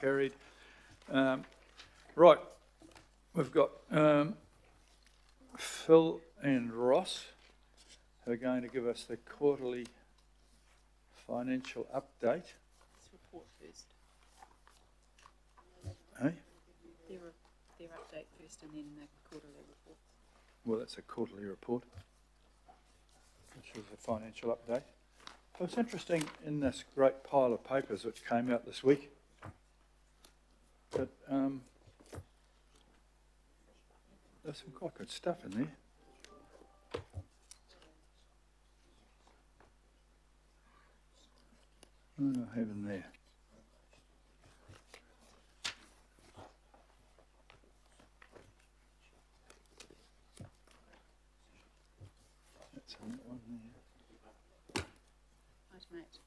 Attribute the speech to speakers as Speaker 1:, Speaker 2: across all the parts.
Speaker 1: carried. Right, we've got Phil and Ross who are going to give us the quarterly financial update.
Speaker 2: Let's report first.
Speaker 1: Hey?
Speaker 2: Their update first and then the quarterly report.
Speaker 1: Well, that's a quarterly report, which is a financial update. So it's interesting in this great pile of papers which came out this week that there's some quite good stuff in there. What do I have in there? That's in that one there.
Speaker 2: Right, mate.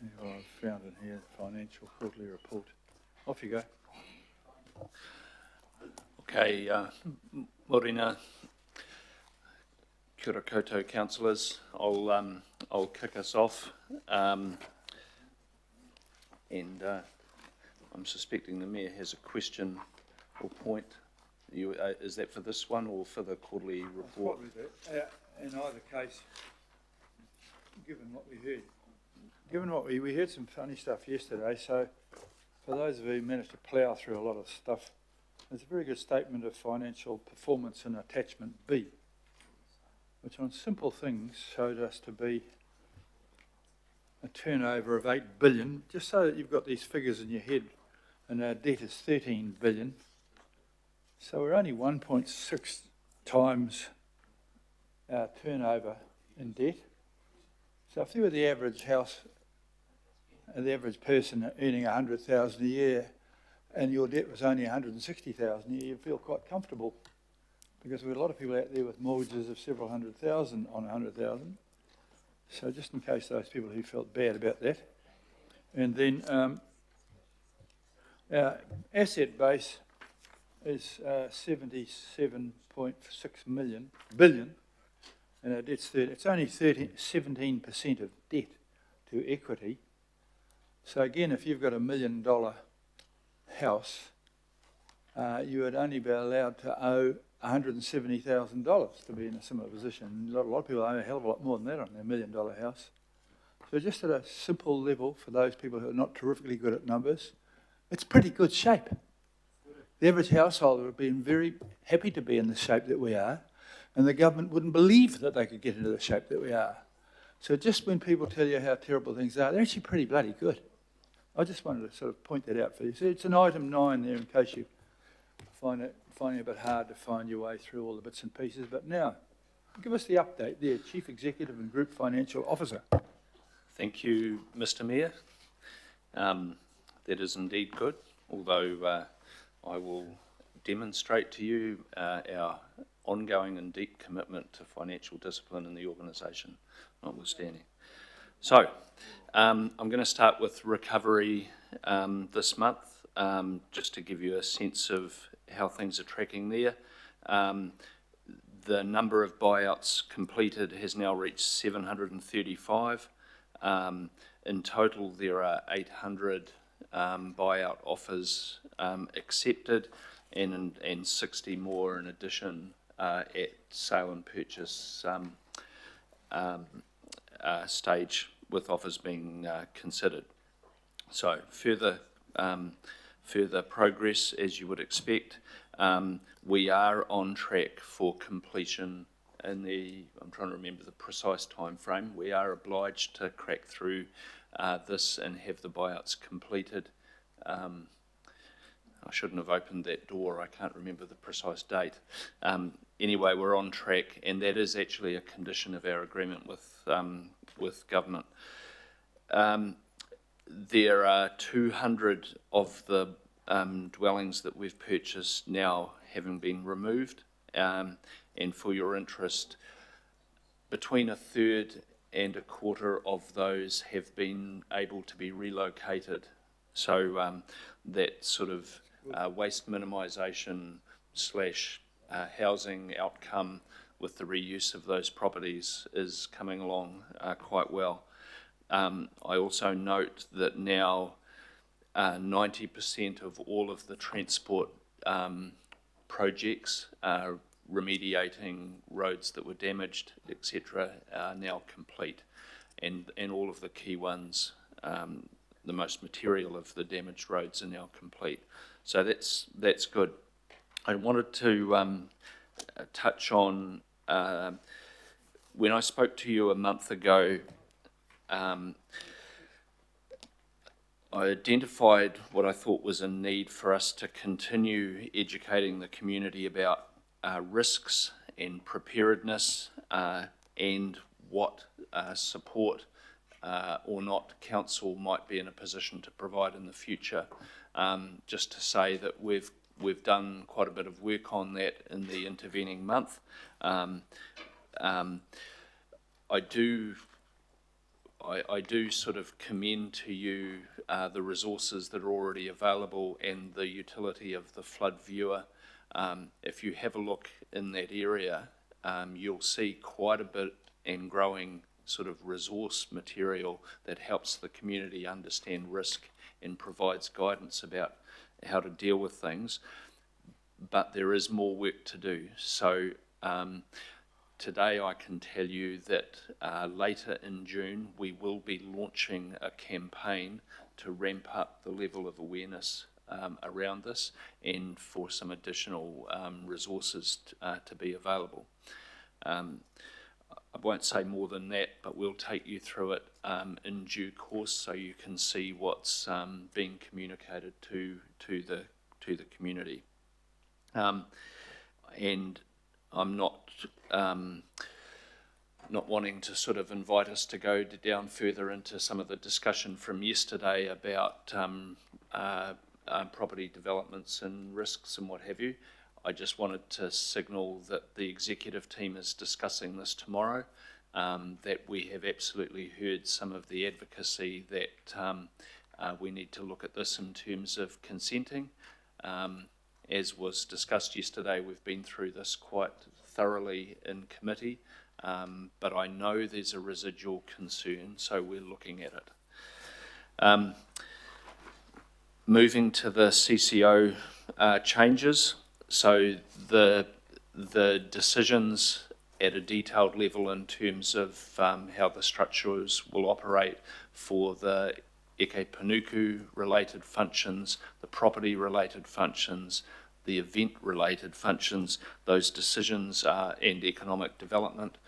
Speaker 1: Yeah, well, I've found in here the financial quarterly report. Off you go.
Speaker 3: Okay, Morena, kia ora koutou councillors. I'll kick us off, and I'm suspecting the Mayor has a question or point. Is that for this one or for the quarterly report?
Speaker 1: In either case, given what we heard some funny stuff yesterday, so for those of you who managed to plough through a lot of stuff, there's a very good statement of financial performance in attachment B, which on simple things showed us to be a turnover of 8 billion, just so that you've got these figures in your head, and our debt is 13 billion. So we're only 1.6 times our turnover in debt. So if you were the average house, the average person earning 100,000 a year, and your debt was only 160,000 a year, you'd feel quite comfortable, because we've got a lot of people out there with mortgages of several hundred thousand on 100,000. So just in case those people who felt bad about that. And then our asset base is 77.6 billion, and our debt's 30. It's only 17% of debt to equity. So again, if you've got $1 million house, you would only be allowed to owe $170,000 to be in a similar position. A lot of people owe a hell of a lot more than that on their $1 million house. So just at a simple level, for those people who are not terrifically good at numbers, it's pretty good shape. The average householder would have been very happy to be in the shape that we are, and the government wouldn't believe that they could get into the shape that we are. So just when people tell you how terrible things are, they're actually pretty bloody good. I just wanted to sort of point that out for you. So it's an item 9 there in case you find it a bit hard to find your way through all the bits and pieces. But now, give us the update there, Chief Executive and Group Financial Officer.
Speaker 3: Thank you, Mr. Mayor. That is indeed good, although I will demonstrate to you our ongoing and deep commitment to financial discipline in the organisation, notwithstanding. So, I'm going to start with recovery this month, just to give you a sense of how things are tracking there. The number of buyouts completed has now reached 735. In total, there are 800 buyout offers accepted, and 60 more in addition at sale and purchase stage, with offers being considered. So further progress, as you would expect. We are on track for completion in I'm trying to remember the precise time frame. We are obliged to crack through this and have the buyouts completed. I shouldn't have opened that door. I can't remember the precise date. Anyway, we're on track, and that is actually a condition of our agreement with government. There are 200 of the dwellings that we've purchased now having been removed, and for your interest, between a third and a quarter of those have been able to be relocated. So that sort of waste minimisation / housing outcome with the reuse of those properties is coming along quite well. I also note that now 90% of all of the transport projects remediating roads that were damaged, etc., are now complete, and all of the key ones, the most material of the damaged roads, are now complete. So that's good. I wanted to touch on when I spoke to you a month ago. I identified what I thought was a need for us to continue educating the community about risks and preparedness and what support or not council might be in a position to provide in the future. Just to say that we've done quite a bit of work on that in the intervening month. I do sort of commend to you the resources that are already available and the utility of the flood viewer. If you have a look in that area, you'll see quite a bit and growing sort of resource material that helps the community understand risk and provides guidance about how to deal with things. But there is more work to do. So today I can tell you that later in June we will be launching a campaign to ramp up the level of awareness around this and for some additional resources to be available. I won't say more than that, but we'll take you through it in due course so you can see what's being communicated to the community. And I'm not wanting to sort of invite us to go down further into some of the discussion from yesterday about property developments and risks and what have you. I just wanted to signal that the executive team is discussing this tomorrow, that we have absolutely heard some of the advocacy that we need to look at this in terms of consenting. As was discussed yesterday, we've been through this quite thoroughly in committee, but I know there's a residual concern, so we're looking at it. Moving to the CCO changes, so the decisions at a detailed level in terms of how the structures will operate for the Eke Panuku related functions, the property related functions, the event related functions, those decisions are, and economic development,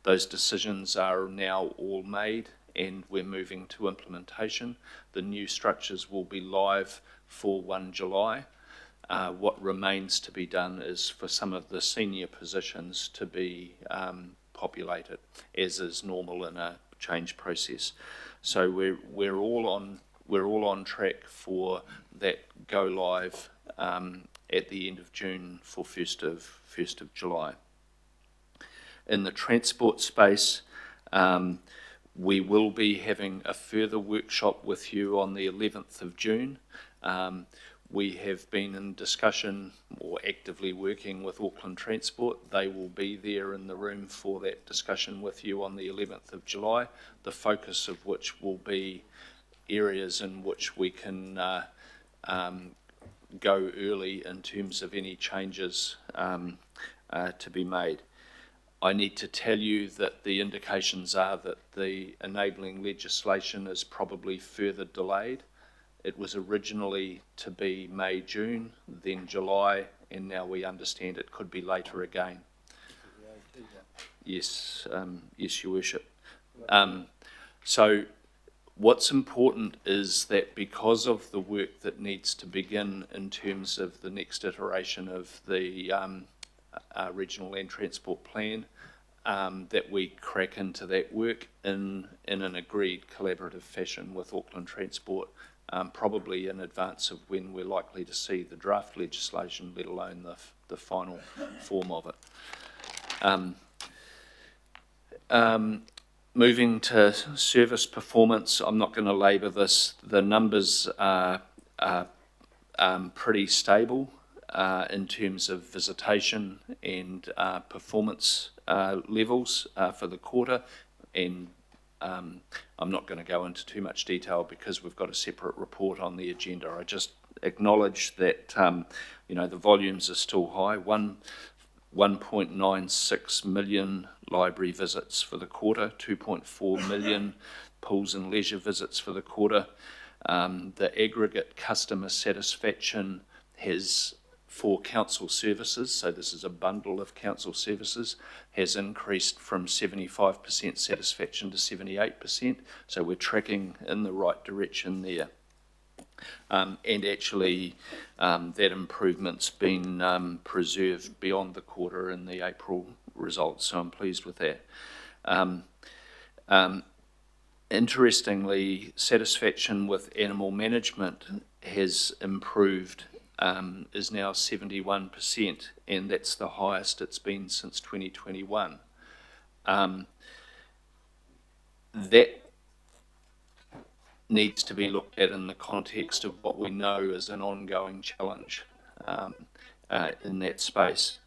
Speaker 3: those decisions are now all made and we're moving to implementation. The new structures will be live for 1 July. What remains to be done is for some of the senior positions to be populated, as is normal in a change process. So we're all on track for that go live at the end of June for 1st of July. In the transport space, we will be having a further workshop with you on the 11th of June. We have been in discussion or actively working with Auckland Transport. They will be there in the room for that discussion with you on the 11th of July, the focus of which will be areas in which we can go early in terms of any changes to be made. I need to tell you that the indications are that the enabling legislation is probably further delayed. It was originally to be May, June, then July, and now we understand it could be later again. Yes, yes, Your Worship. So what's important is that because of the work that needs to begin in terms of the next iteration of the Regional Land Transport Plan, that we crack into that work in an agreed collaborative fashion with Auckland Transport, probably in advance of when we're likely to see the draft legislation, let alone the final form of it. Moving to service performance, I'm not going to labour this. The numbers are pretty stable in terms of visitation and performance levels for the quarter, and I'm not going to go into too much detail because we've got a separate report on the agenda. I just acknowledge that, you know, the volumes are still high. 1.96 million library visits for the quarter, 2.4 million pools and leisure visits for the quarter. The aggregate customer satisfaction has, for council services, so this is a bundle of council services, has increased from 75% satisfaction to 78%, so we're tracking in the right direction there. And actually, that improvement's been preserved beyond the quarter in the April results, so I'm pleased with that. Interestingly, satisfaction with animal management has improved, is now 71%, and that's the highest it's been since 2021. That needs to be looked at in the context of what we know is an ongoing challenge in that space.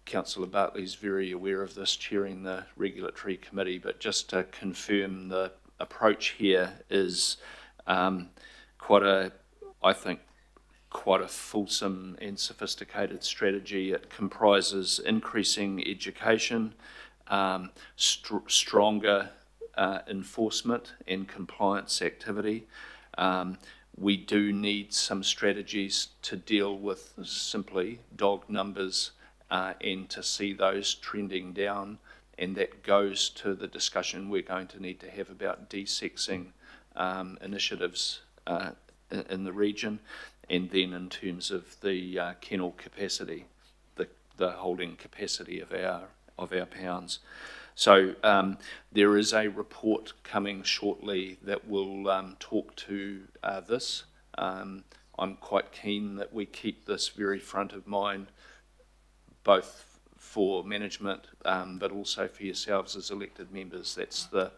Speaker 3: Councillor Bartley's very aware of this, chairing the regulatory committee, but just to confirm, the approach here is I think, quite a fulsome and sophisticated strategy. It comprises increasing education, stronger enforcement and compliance activity. We do need some strategies to deal with simply dog numbers and to see those trending down, and that goes to the discussion we're going to need to have about desexing initiatives in the region, and then in terms of the kennel capacity, the holding capacity of our pounds. So there is a report coming shortly that will talk to this. I'm quite keen that we keep this very front of mind, both for management, but also for yourselves as elected members. That's the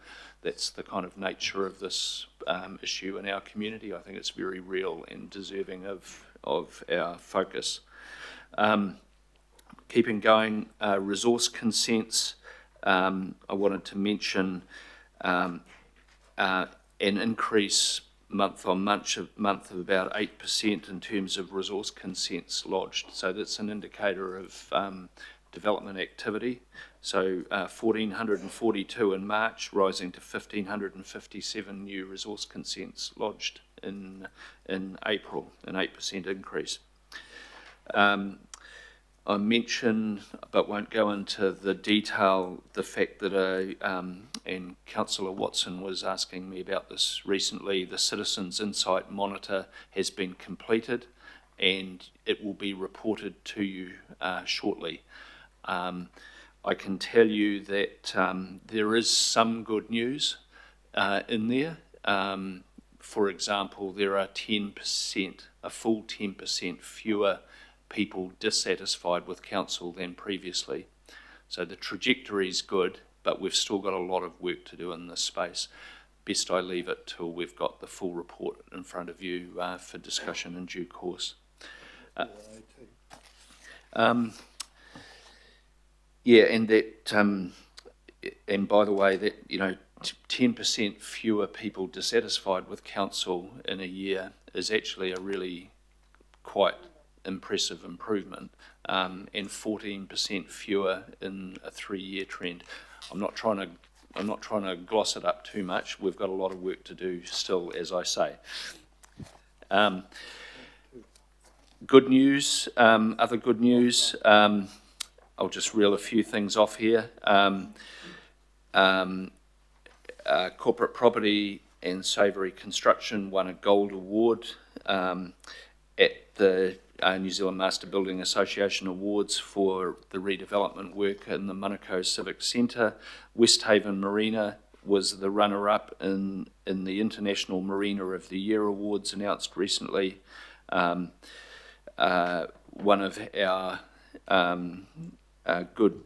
Speaker 3: kind of nature of this issue in our community. I think it's very real and deserving of our focus. Keeping going, resource consents. I wanted to mention an increase month on month of about 8% in terms of resource consents lodged. So that's an indicator of development activity. So 1,442 in March, rising to 1,557 new resource consents lodged in April, an 8% increase. I mentioned, but won't go into the detail, the fact that and Councillor Watson was asking me about this recently, the Citizens Insight Monitor has been completed and it will be reported to you shortly. I can tell you that there is some good news in there. For example, there are 10%, a full 10% fewer people dissatisfied with council than previously. So the trajectory is good, but we've still got a lot of work to do in this space. Best I leave it till we've got the full report in front of you for discussion in due course. Yeah, and that, and by the way, that, you know, 10% fewer people dissatisfied with council in a year is actually a really quite impressive improvement, and 14% fewer in a 3-year trend. I'm not trying to gloss it up too much. We've got a lot of work to do still, as I say. Good news, other good news. I'll just reel a few things off here. Corporate property and savoury construction won a gold award at the New Zealand Master Building Association Awards for the redevelopment work in the Manukau Civic Centre. Westhaven Marina was the runner-up in the International Marina of the Year Awards announced recently. One of our good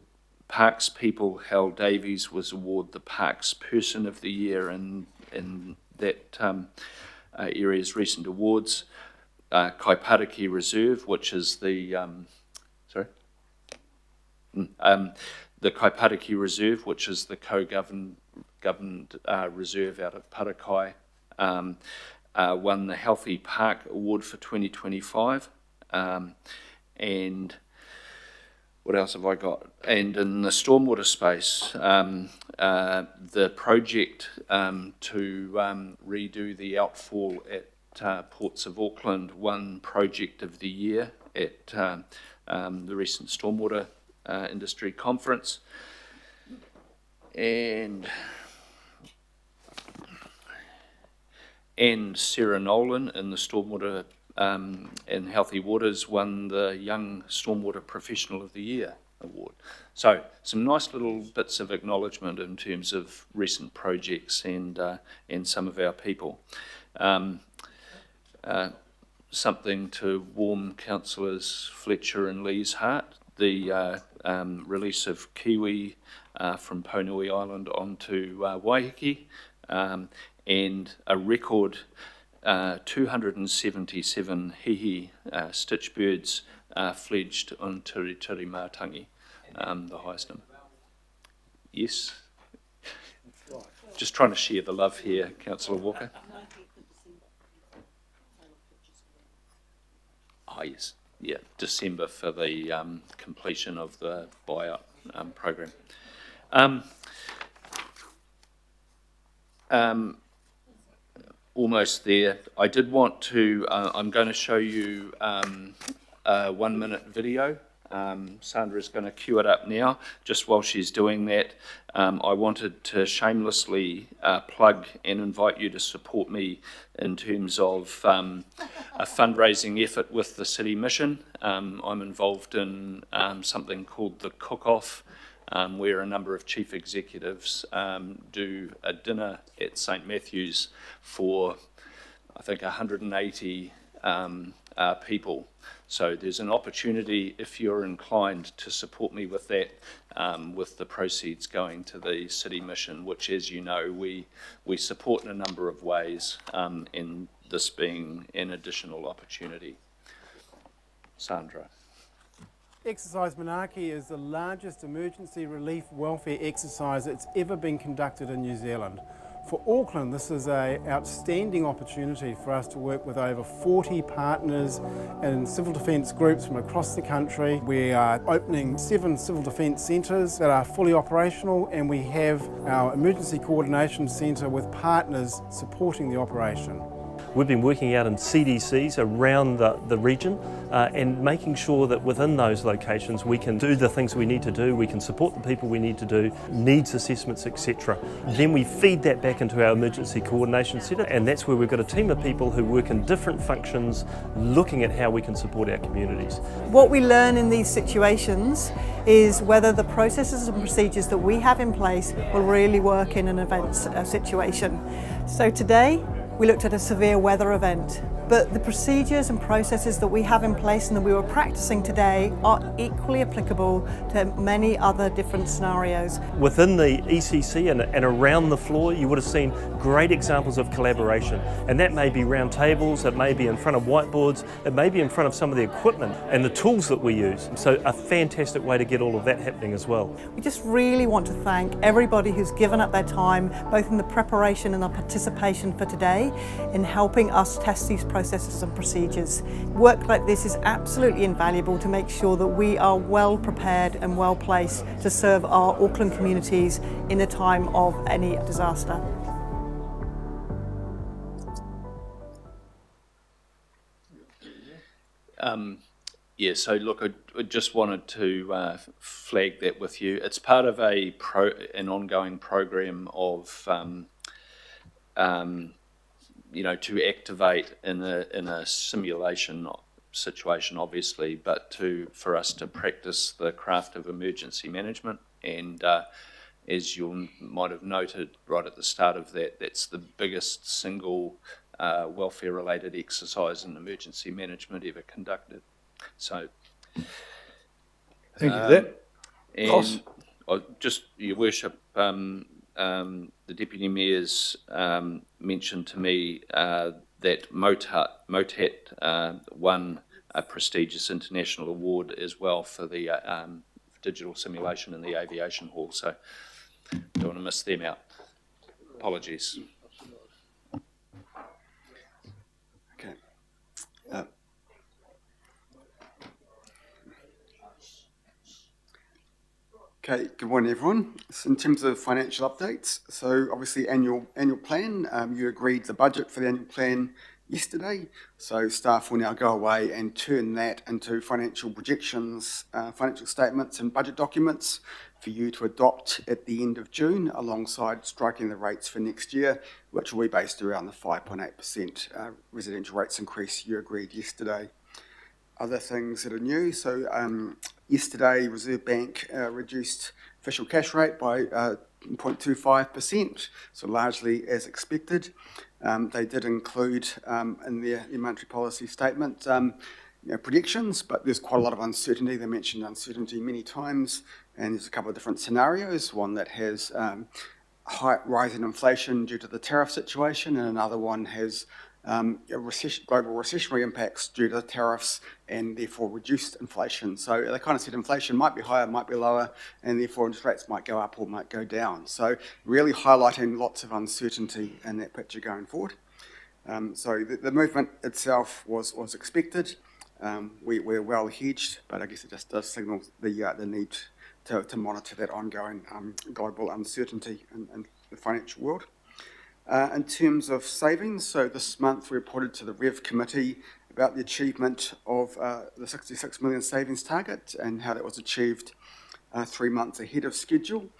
Speaker 3: parks people, Hal Davies, was awarded the Parks Person of the Year in that area's recent awards. Kaipariki Reserve, which is the the Kaipariki Reserve, which is the co-governed reserve out of Parakai, won the Healthy Park Award for 2025. And what else have I got? And in the stormwater space, the project to redo the outfall at Ports of Auckland won Project of the Year at the recent Stormwater Industry Conference. And Sarah Nolan in the Stormwater and Healthy Waters won the Young Stormwater Professional of the Year award. So some nice little bits of acknowledgement in terms of recent projects and some of our people. Something to warm councillors Fletcher and Lee's heart, the release of Kiwi from Ponui Island onto Waiheke, and a record 277 hihi stitchbirds fledged on Tiritiri Mātangi, the highest number. Yes. Just trying to share the love here, Councillor Walker. Oh, yes. Yeah, December for the completion of the buyout program. Almost there. I did want to, I'm going to show you a 1 minute video. Sandra's going to cue it up now. Just while she's doing that, I wanted to shamelessly plug and invite you to support me in terms of a fundraising effort with the City Mission. I'm involved in something called the Cook-Off, where a number of chief executives do a dinner at St Matthew's for, I think, 180 people. So there's an opportunity, if you're inclined, to support me with that, with the proceeds going to the City Mission, which, as you know, we support in a number of ways, and this being an additional opportunity. Sandra.
Speaker 4: Exercise Manaaki is the largest emergency relief welfare exercise that's ever been conducted in New Zealand. For Auckland, this is an outstanding opportunity for us to work with over 40 partners and civil defence groups from across the country. We are opening 7 civil defence centres that are fully operational, and we have our emergency coordination centre with partners supporting the operation.
Speaker 5: We've been working out in CDCs around the region and making sure that within those locations we can do the things we need to do, we can support the people we need to do, needs assessments, etc. Then we feed that back into our emergency coordination centre, and that's where we've got a team of people who work in different functions looking at how we can support our communities.
Speaker 6: What we learn in these situations is whether the processes and procedures that we have in place will really work in an event situation. So today, we looked at a severe weather event, but the procedures and processes that we have in place and that we were practicing today are equally applicable to many other different scenarios.
Speaker 5: Within the ECC and around the floor, you would have seen great examples of collaboration, and that may be round tables, it may be in front of whiteboards, it may be in front of some of the equipment and the tools that we use. So a fantastic way to get all of that happening as well.
Speaker 6: We just really want to thank everybody who's given up their time, both in the preparation and the participation for today, in helping us test these processes and procedures. Work like this is absolutely invaluable to make sure that we are well prepared and well placed to serve our Auckland communities in a time of any disaster.
Speaker 3: Yeah, so look, I just wanted to flag that with you. It's part of an ongoing program of you know, to activate in a simulation situation, obviously, but for us to practice the craft of emergency management. And as you might have noted right at the start of that, that's the biggest single welfare-related exercise in emergency management ever conducted. So,
Speaker 1: Thank you for that.
Speaker 3: And just, Your Worship, the Deputy Mayor's mentioned to me that Motat won a prestigious international award as well for the digital simulation in the aviation hall, so don't want to miss them out. Apologies.
Speaker 7: Okay. Okay, good morning everyone. So in terms of financial updates, so obviously annual plan, you agreed the budget for the annual plan yesterday, so staff will now go away and turn that into financial projections, financial statements and budget documents for you to adopt at the end of June, alongside striking the rates for next year, which will be based around the 5.8% residential rates increase you agreed yesterday. Other things that are new, so yesterday Reserve Bank reduced official cash rate by 0.25%, so largely as expected. They did include in their monetary policy statement predictions, but there's quite a lot of uncertainty. They mentioned uncertainty many times, and there's a couple of different scenarios, one that has high rise in inflation due to the tariff situation, and another one has global recessionary impacts due to tariffs and therefore reduced inflation. So they kind of said inflation might be higher, might be lower, and therefore interest rates might go up or might go down. So really highlighting lots of uncertainty in that picture going forward. So the movement itself was expected. We're well hedged, but I guess it just does signal the need to monitor that ongoing global uncertainty in the financial world. In terms of savings, so this month we reported to the Rev Committee about the achievement of the 66 million savings target and how that was achieved 3 months ahead of schedule.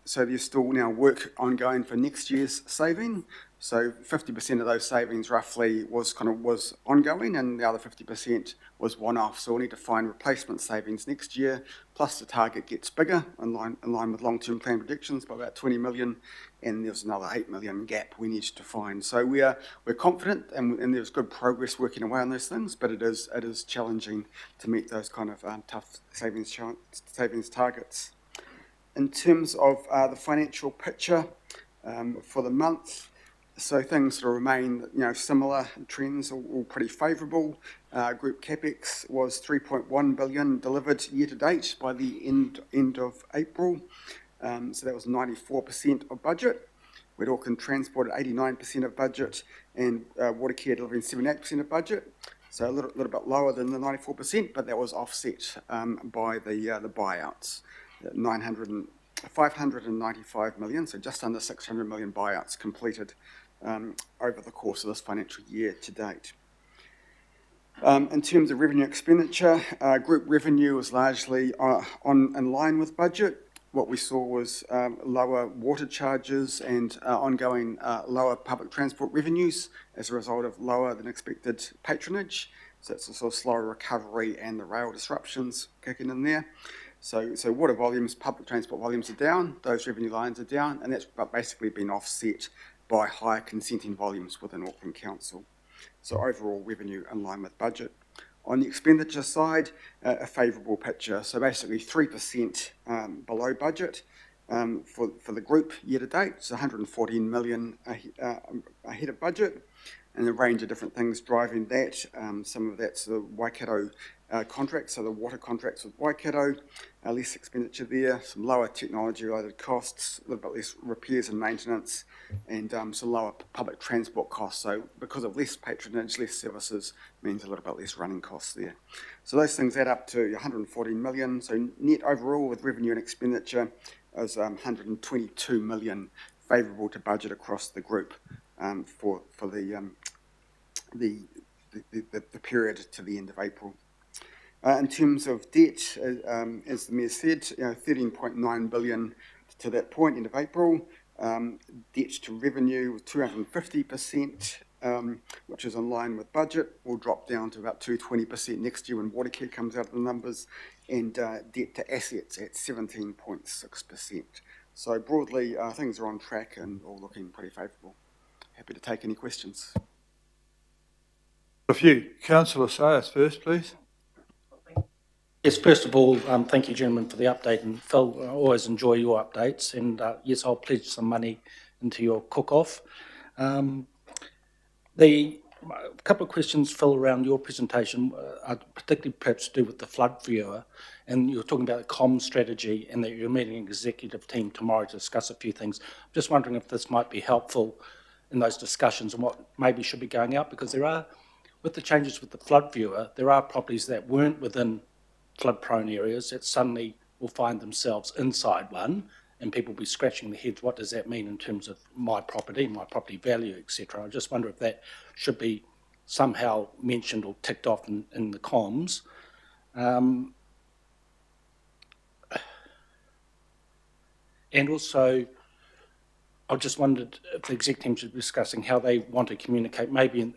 Speaker 7: So there's still now work ongoing for next year's saving. So 50% of those savings roughly was ongoing, and the other 50% was one-off. So we'll need to find replacement savings next year, plus the target gets bigger in line with long-term plan predictions by about 20 million, and there's another 8 million gap we need to find. So we're confident, and there's good progress working away on those things, but it is challenging to meet those kind of tough savings targets. In terms of the financial picture for the month, so things sort of remain, similar trends, all pretty favourable. Group capex was 3.1 billion delivered year to date by the end of April. So that was 94% of budget. With Auckland Transport at 89% of budget, and Watercare delivering 78% of budget. So a little bit lower than the 94%, but that was offset by the buyouts. 595 million, so just under 600 million buyouts completed over the course of this financial year to date. In terms of revenue expenditure, group revenue was largely in line with budget. What we saw was lower water charges and ongoing lower public transport revenues as a result of lower than expected patronage. So it's a sort of slower recovery and the rail disruptions kicking in there. So water volumes, public transport volumes are down, those revenue lines are down, and that's basically been offset by higher consenting volumes within Auckland Council. So overall revenue in line with budget. On the expenditure side, a favourable picture. So basically 3% below budget for the group year to date. It's 114 million ahead of budget, and a range of different things driving that. Some of that's the Waikato contracts, so the water contracts with Waikato, less expenditure there, some lower technology-related costs, a little bit less repairs and maintenance, and some lower public transport costs. So because of less patronage, less services, means a little bit less running costs there. So those things add up to 114 million. So net overall with revenue and expenditure is 122 million favourable to budget across the group for the period to the end of April. In terms of debt, as the Mayor said, 13.9 billion to that point, end of April. Debt to revenue was 250%, which is in line with budget. Will drop down to about 220% next year when Watercare comes out of the numbers, and debt to assets at 17.6%. So broadly, things are on track and all looking pretty favourable. Happy to take any questions.
Speaker 1: A few. Councillor Sayers first, please.
Speaker 8: Yes, first of all, thank you, gentlemen, for the update. And Phil, I always enjoy your updates. And yes, I'll pledge some money into your cook-off. A couple of questions, Phil, around your presentation, particularly perhaps to do with the flood viewer. and you're talking about a comm strategy and that you're meeting an executive team tomorrow to discuss a few things. I'm just wondering if this might be helpful in those discussions and what maybe should be going out, because there are, with the changes with the flood viewer, there are properties that weren't within flood-prone areas that suddenly will find themselves inside one, and people will be scratching their heads, what does that mean in terms of my property value, etc. I just wonder if that should be somehow mentioned or ticked off in the comms. And also, I just wondered if the exec team should be discussing how they want to communicate, maybe in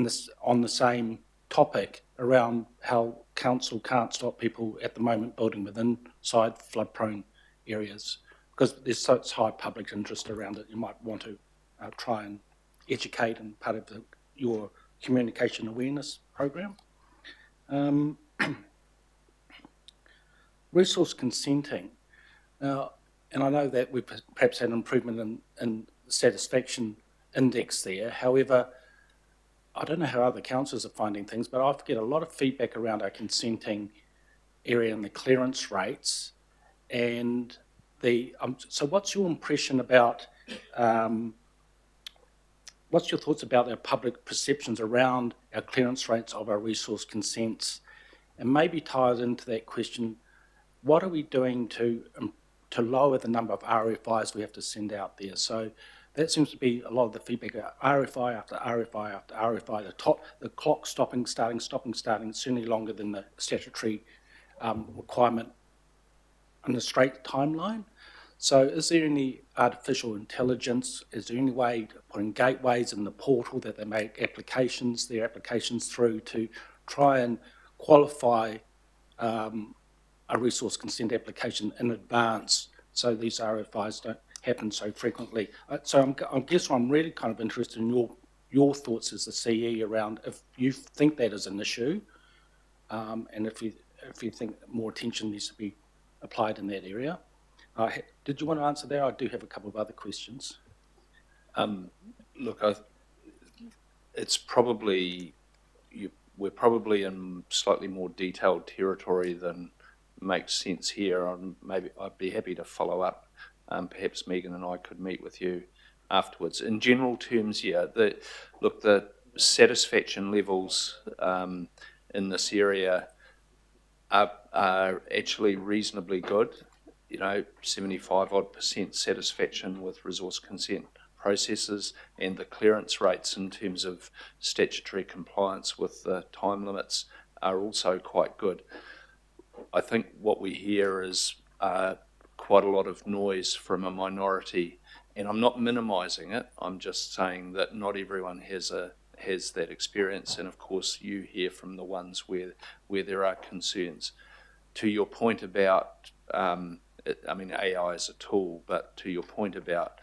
Speaker 8: this, on the same topic, around how council can't stop people at the moment building within flood-prone areas, because there's such high public interest around it. You might want to try and educate and part of your communication awareness program. Resource consenting. And I know that we've perhaps had an improvement in the satisfaction index there. However, I don't know how other councils are finding things, but I get a lot of feedback around our consenting area and the clearance rates. And so what's your impression about, what's your thoughts about our public perceptions around our clearance rates of our resource consents? And maybe tied into that question, what are we doing to lower the number of RFIs we have to send out there? So that seems to be a lot of the feedback. RFI after RFI after RFI, the clock starting, certainly longer than the statutory requirement on a straight timeline. So is there any artificial intelligence? Is there any way to put in gateways in the portal that they make their applications through to try and qualify a resource consent application in advance so these RFIs don't happen so frequently? So I guess I'm really kind of interested in your thoughts as the CE around if you think that is an issue, and if you think more attention needs to be applied in that area. Did you want to answer that? I do have a couple of other questions.
Speaker 3: Look, it's probably, we're probably in slightly more detailed territory than makes sense here. Maybe I'd be happy to follow up. Perhaps Megan and I could meet with you afterwards. In general terms, yeah, the satisfaction levels in this area are actually reasonably good. 75% satisfaction with resource consent processes, and the clearance rates in terms of statutory compliance with the time limits are also quite good. I think what we hear is quite a lot of noise from a minority, and I'm not minimising it. I'm just saying that not everyone has that experience, and of course you hear from the ones where there are concerns. To your point about, AI is a tool, but to your point about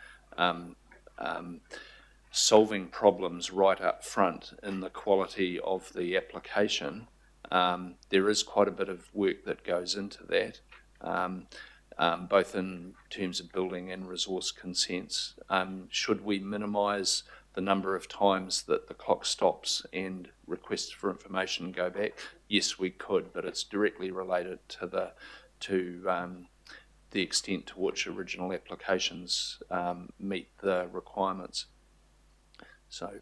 Speaker 3: solving problems right up front in the quality of the application, there is quite a bit of work that goes into that, both in terms of building and resource consents. Should we minimise the number of times that the clock stops and requests for information go back? Yes, we could, but it's directly related to the extent to which original applications meet the requirements. So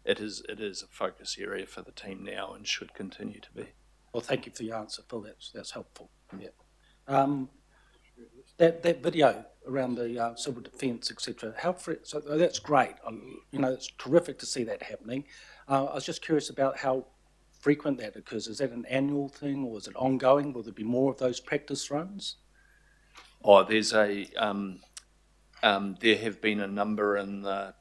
Speaker 3: it is a focus area for the team now and should continue to be.
Speaker 8: Well, thank you for your answer, Phil. That's helpful. Yeah. That video around the civil defence, etc. So that's great. It's terrific to see that happening. I was just curious about how frequent that occurs. Is that an annual thing, or is it ongoing? Will there be more of those practice runs?
Speaker 3: There's there have been a number in the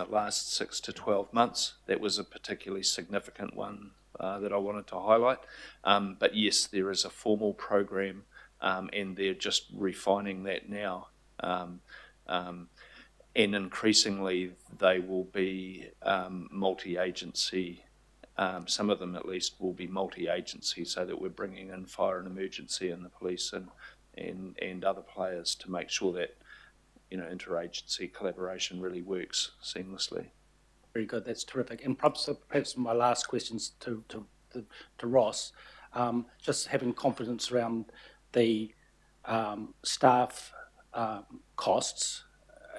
Speaker 3: last 6 to 12 months. That was a particularly significant one that I wanted to highlight. But yes, there is a formal program, and they're just refining that now. And increasingly they will be multi-agency. Some of them at least will be multi-agency, so that we're bringing in fire and emergency and the police and other players to make sure that interagency collaboration really works seamlessly.
Speaker 8: Very good, that's terrific. And perhaps my last questions to Ross. just having confidence around the staff costs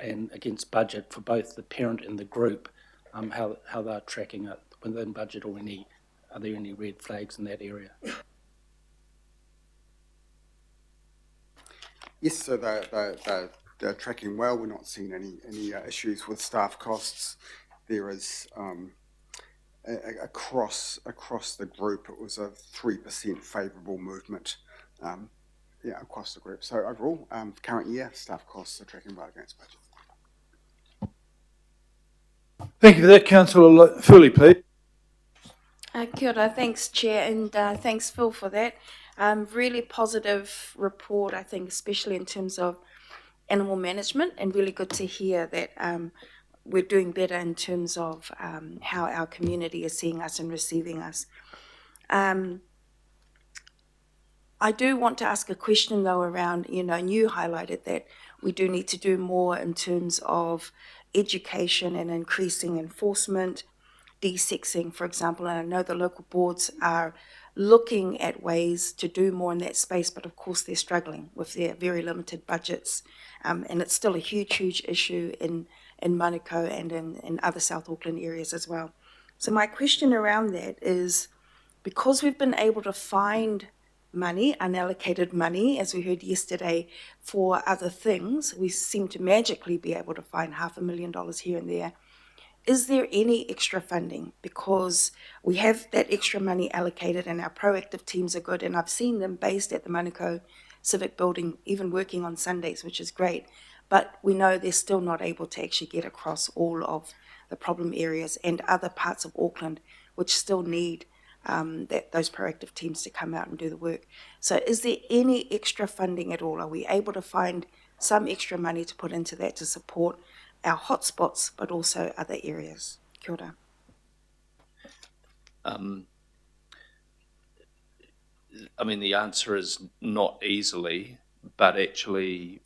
Speaker 8: and against budget for both the parent and the group, how they're tracking it within budget, or are there any red flags in that area?
Speaker 7: Yes, so they're tracking well. We're not seeing any issues with staff costs. There is across the group, it was a 3% favourable movement. Across the group. So overall, current year, staff costs are tracking well against budget.
Speaker 1: Thank you for that, Councillor Foley, please.
Speaker 9: Kia ora, thanks Chair, and thanks Phil for that. Really positive report, I think, especially in terms of animal management, and really good to hear that we're doing better in terms of how our community is seeing us and receiving us. I do want to ask a question though around, and you highlighted that we do need to do more in terms of education and increasing enforcement, de-sexing, for example, and I know the local boards are looking at ways to do more in that space, but of course they're struggling with their very limited budgets, and it's still a huge issue in Manukau and in other South Auckland areas as well. So my question around that is, because we've been able to find money, unallocated money, as we heard yesterday, for other things, we seem to magically be able to find $500,000 here and there. Is there any extra funding? Because we have that extra money allocated and our proactive teams are good, and I've seen them based at the Manukau Civic Building, even working on Sundays, which is great. But we know they're still not able to actually get across all of the problem areas and other parts of Auckland, which still need those proactive teams to come out and do the work. So is there any extra funding at all? Are we able to find some extra money to put into that to support our hotspots, but also other areas? Kia ora.
Speaker 3: I mean, the answer is not easily, but actually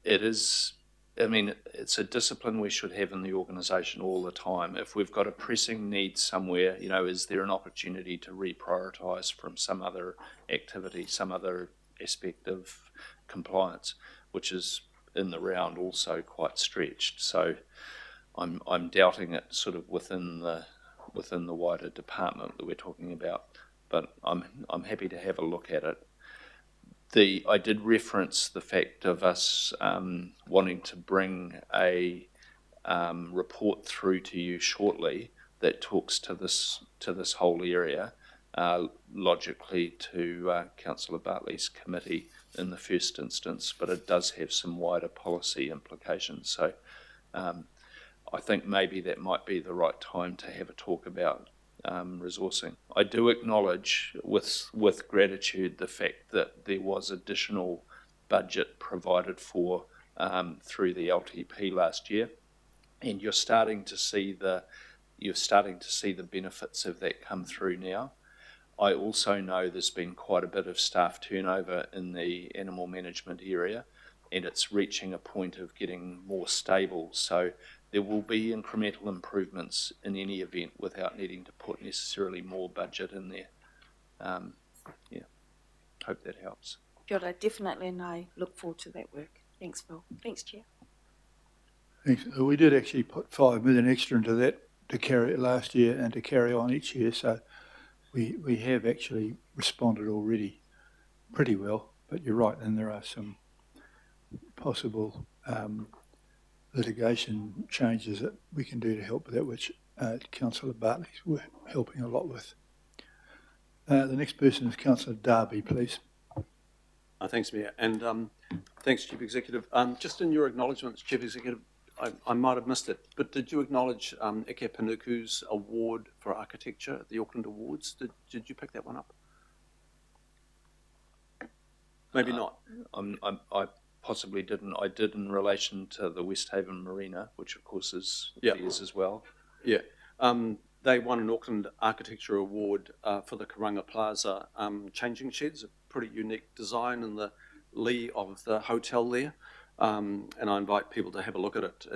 Speaker 3: it is. I mean, it's a discipline we should have in the organisation all the time. If we've got a pressing need somewhere, is there an opportunity to reprioritise from some other activity, some other aspect of compliance, which is in the round also quite stretched. So I'm doubting it sort of within the wider department that we're talking about, but I'm happy to have a look at it. I did reference the fact of us wanting to bring a report through to you shortly that talks to this whole area, logically to Councillor Bartley's committee in the first instance, but it does have some wider policy implications. So I think maybe that might be the right time to have a talk about resourcing. I do acknowledge with gratitude the fact that there was additional budget provided for through the LTP last year, and you're starting to see the benefits of that come through now. I also know there's been quite a bit of staff turnover in the animal management area, and it's reaching a point of getting more stable. So there will be incremental improvements in any event without needing to put necessarily more budget in there. Hope that helps.
Speaker 9: Kia ora, definitely, and I look forward to that work. Thanks, Phil. Thanks, Chair.
Speaker 1: Thanks. We did actually put $5 million extra into that to carry it last year and to carry on each year. So we have actually responded already pretty well. But you're right, and there are some possible litigation changes that we can do to help with that, which Councillor Bartley's helping a lot with. The next person is Councillor Darby, please.
Speaker 10: Thanks, Mayor, and thanks, Chief Executive. Just in your acknowledgements, Chief Executive, I might have missed it, but did you acknowledge Eke Panuku's award for architecture at the Auckland Awards? Did you pick that one up? Maybe not.
Speaker 3: I possibly didn't. I did in relation to the West Haven Marina, which of course is theirs as well.
Speaker 10: Yeah. They won an Auckland Architecture Award for the Karanga Plaza changing sheds, a pretty unique design in the lee of the hotel there. And I invite people to have a look at it.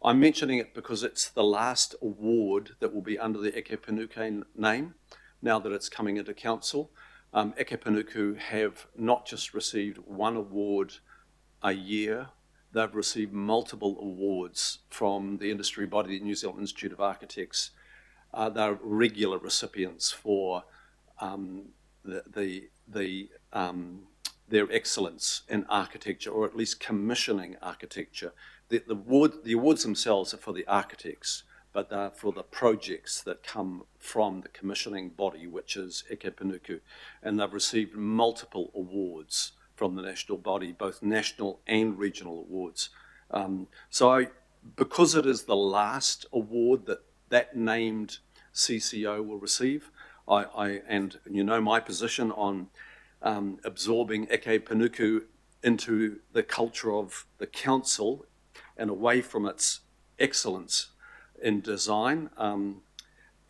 Speaker 10: I'm mentioning it because it's the last award that will be under the Eke Panuku name. now that it's coming into council. Eke Panuku have not just received one award a year, they've received multiple awards from the industry body, the New Zealand Institute of Architects. They're regular recipients for their excellence in architecture, or at least commissioning architecture. The awards themselves are for the architects, but they're for the projects that come from the commissioning body, which is Eke Panuku. And they've received multiple awards from the national body, both national and regional awards. Because it is the last award that named CCO will receive, and you know my position on absorbing Eke Panuku into the culture of the council and away from its excellence in design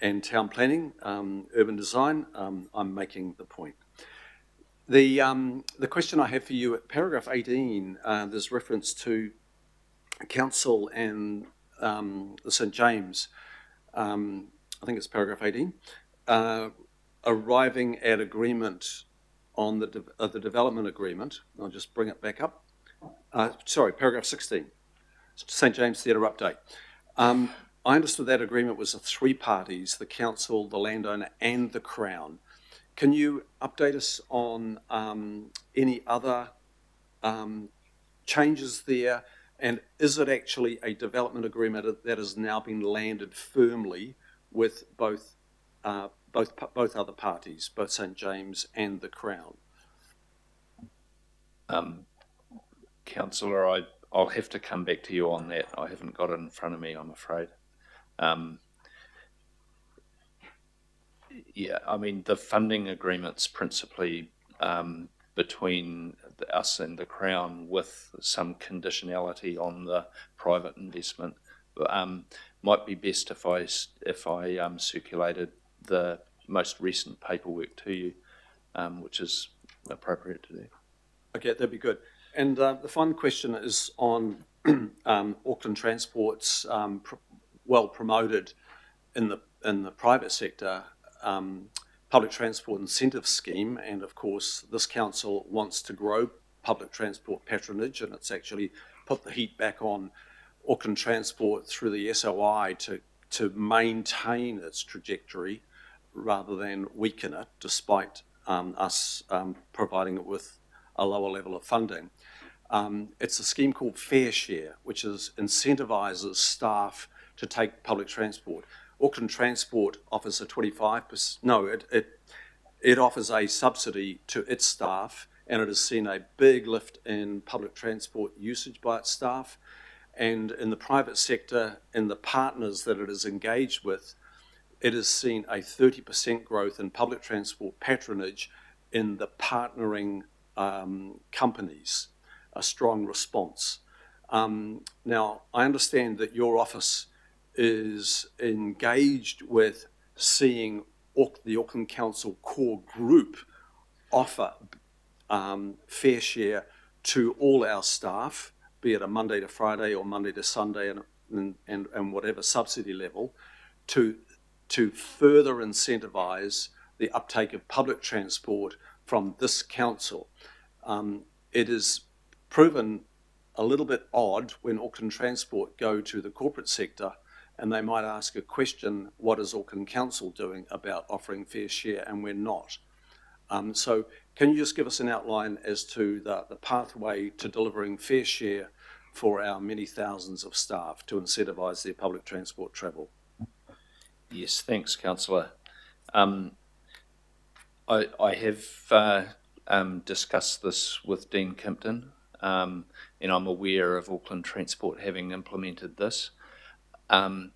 Speaker 10: and town planning, urban design, I'm making the point. The question I have for you at paragraph 18, there's reference to council and the St James, I think it's paragraph 18, arriving at agreement on the development agreement. I'll just bring it back up. Paragraph 16, St James Theatre update. I understood that agreement was of three parties, the council, the landowner and the Crown. Can you update us on any other changes there? And is it actually a development agreement that has now been landed firmly with both other parties, both St James and the Crown?
Speaker 3: Councillor, I'll have to come back to you on that. I haven't got it in front of me, I'm afraid. Yeah, I mean, the funding agreements principally between us and the Crown with some conditionality on the private investment. Might be best if I circulated the most recent paperwork to you, which is appropriate to do.
Speaker 10: Okay, that'd be good. And the final question is on Auckland Transport's well promoted in the private sector public transport incentive scheme, and of course this council wants to grow public transport patronage, and it's actually put the heat back on Auckland Transport through the SOI to maintain its trajectory rather than weaken it, despite us providing it with a lower level of funding. It's a scheme called Fair Share, which incentivises staff to take public transport. Auckland Transport offers a 25%, no, it offers a subsidy to its staff, and it has seen a big lift in public transport usage by its staff. And in the private sector, in the partners that it is engaged with, it has seen a 30% growth in public transport patronage in the partnering companies, a strong response. Now, I understand that your office is engaged with seeing the Auckland Council core group offer Fair Share to all our staff, be it a Monday to Friday or Monday to Sunday and whatever subsidy level, to further incentivise the uptake of public transport from this council. It is proven a little bit odd when Auckland Transport go to the corporate sector and they might ask a question, what is Auckland Council doing about offering Fair Share, and we're not. So can you just give us an outline as to the pathway to delivering Fair Share for our many thousands of staff to incentivise their public transport travel?
Speaker 3: Yes, thanks, Councillor. I have discussed this with Dean Kimpton, and I'm aware of Auckland Transport having implemented this. I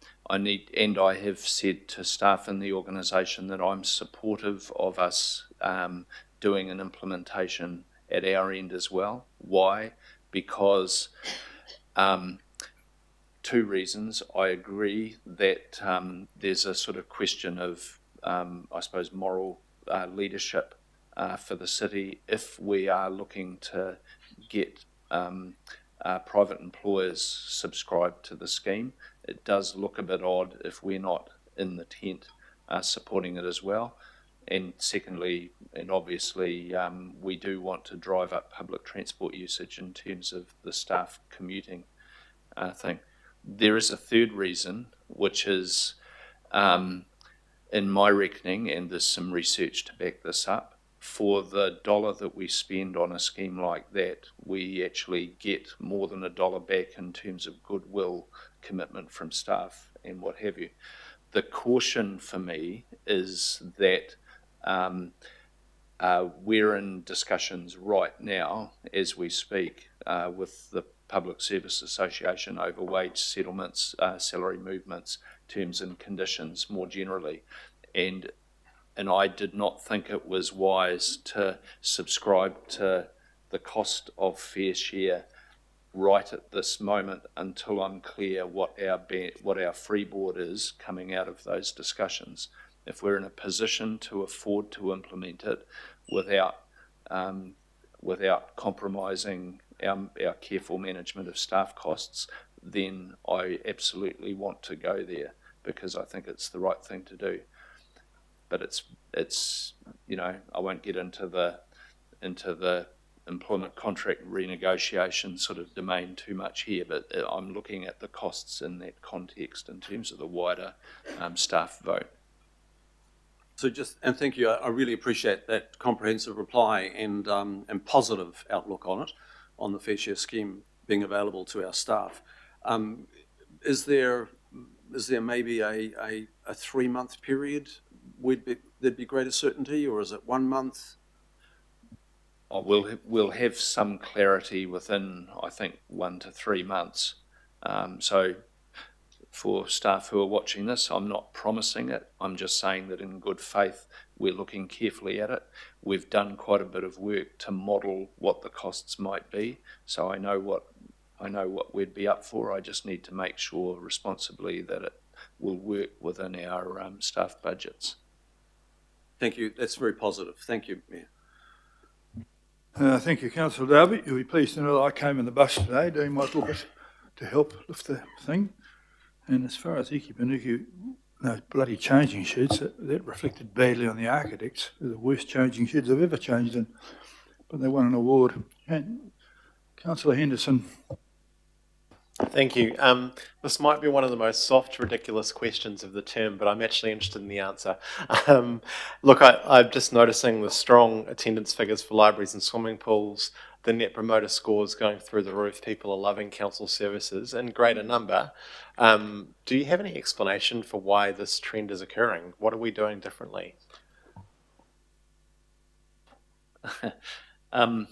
Speaker 3: have said to staff in the organisation that I'm supportive of us doing an implementation at our end as well. Why? Because two reasons. I agree that there's a sort of question of, I suppose, moral leadership for the city if we are looking to get private employers subscribed to the scheme. It does look a bit odd if we're not in the tent supporting it as well. and secondly, and obviously, we do want to drive up public transport usage in terms of the staff commuting thing. There is a third reason, which is, in my reckoning, and there's some research to back this up, for the dollar that we spend on a scheme like that, we actually get more than $1 back in terms of goodwill, commitment from staff and what have you. The caution for me is that we're in discussions right now as we speak with the Public Service Association over wage settlements, salary movements, terms and conditions more generally. And I did not think it was wise to subscribe to the cost of fair share right at this moment until I'm clear what our freeboard is coming out of those discussions. If we're in a position to afford to implement it without compromising our careful management of staff costs, then I absolutely want to go there because I think it's the right thing to do. But it's I won't get into the employment contract renegotiation sort of domain too much here, but I'm looking at the costs in that context in terms of the wider staff vote.
Speaker 10: So and thank you. I really appreciate that comprehensive reply and positive outlook on the fair share scheme being available to our staff. Is there maybe a 3-month period there'd be greater certainty, or is it 1 month?
Speaker 3: We'll have some clarity within, I think, 1 to 3 months. So for staff who are watching this, I'm not promising it. I'm just saying that in good faith, we're looking carefully at it. We've done quite a bit of work to model what the costs might be. So I know what we'd be up for. I just need to make sure responsibly that it will work within our staff budgets.
Speaker 10: Thank you. That's very positive. Thank you, Mayor.
Speaker 1: Thank you, Councillor Darby. You'll be pleased to know that I came in the bus today doing my little bit to help lift the thing. And as far as Iki Panuku, those bloody changing sheds, that reflected badly on the architects. They're the worst changing sheds I've ever changed in, but they won an award. And Councillor Henderson.
Speaker 11: Thank you. This might be one of the most soft, ridiculous questions of the term, but I'm actually interested in the answer. Look, I'm just noticing the strong attendance figures for libraries and swimming pools, the net promoter scores going through the roof, people are loving council services in greater number. Do you have any explanation for why this trend is occurring? What are we doing differently?
Speaker 3: Well,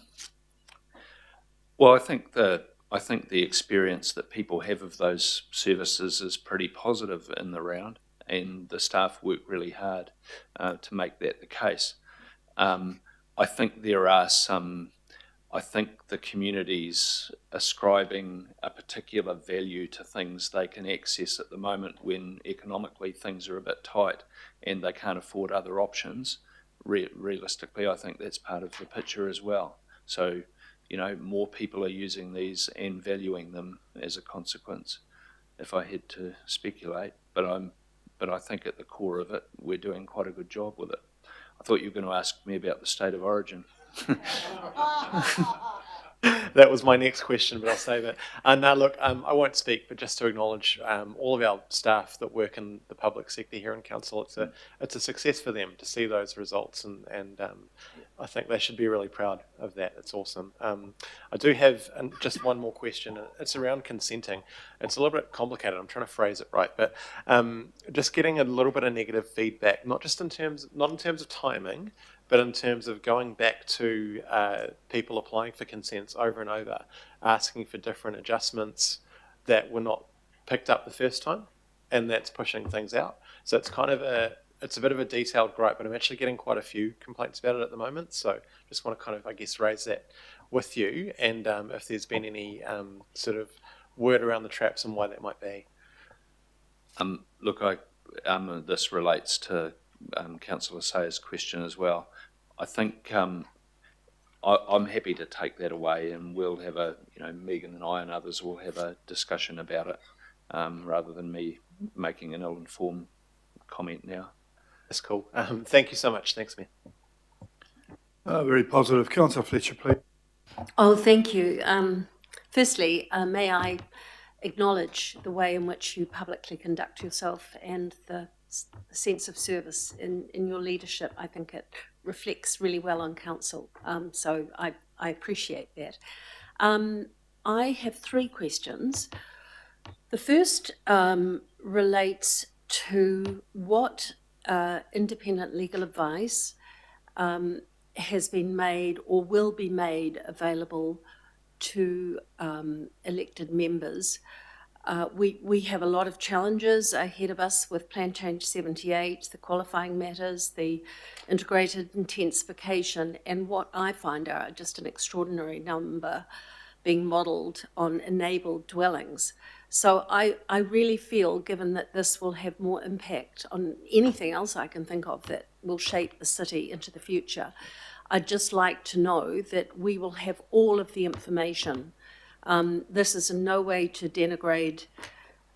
Speaker 3: I think the experience that people have of those services is pretty positive in the round, and the staff work really hard to make that the case. I think the community's ascribing a particular value to things they can access at the moment when economically things are a bit tight and they can't afford other options. Realistically, I think that's part of the picture as well. So, more people are using these and valuing them as a consequence, if I had to speculate. But I think at the core of it, we're doing quite a good job with it. I thought you were going to ask me about the state of origin.
Speaker 11: That was my next question, but I'll save it. Now, look, I won't speak, but just to acknowledge all of our staff that work in the public sector here in council. It's a success for them to see those results, and I think they should be really proud of that. It's awesome. I do have just one more question. It's around consenting. It's a little bit complicated. I'm trying to phrase it right, but just getting a little bit of negative feedback, not in terms of timing, but in terms of going back to people applying for consents over and over, asking for different adjustments that were not picked up the first time, and that's pushing things out. So it's kind of it's a bit of a detailed gripe, but I'm actually getting quite a few complaints about it at the moment. So just want to kind of, I guess, raise that with you, and if there's been any sort of word around the traps and why that might be.
Speaker 3: Look, this relates to Councillor Sayer's question as well. I think I'm happy to take that away, and we'll have Megan and I and others will have a discussion about it, rather than me making an ill-informed comment now.
Speaker 11: That's cool. Thank you so much. Thanks, Mayor.
Speaker 1: Very positive. Councillor Fletcher, please.
Speaker 12: Oh, thank you. Firstly, may I acknowledge the way in which you publicly conduct yourself and the sense of service in your leadership. I think it reflects really well on council. So I appreciate that. I have 3 questions. The first relates to what independent legal advice has been made or will be made available to elected members. We have a lot of challenges ahead of us with Plan Change 78, the qualifying matters, the integrated intensification, and what I find are just an extraordinary number being modelled on enabled dwellings. So I really feel, given that this will have more impact on anything else I can think of that will shape the city into the future, I'd just like to know that we will have all of the information. This is in no way to denigrate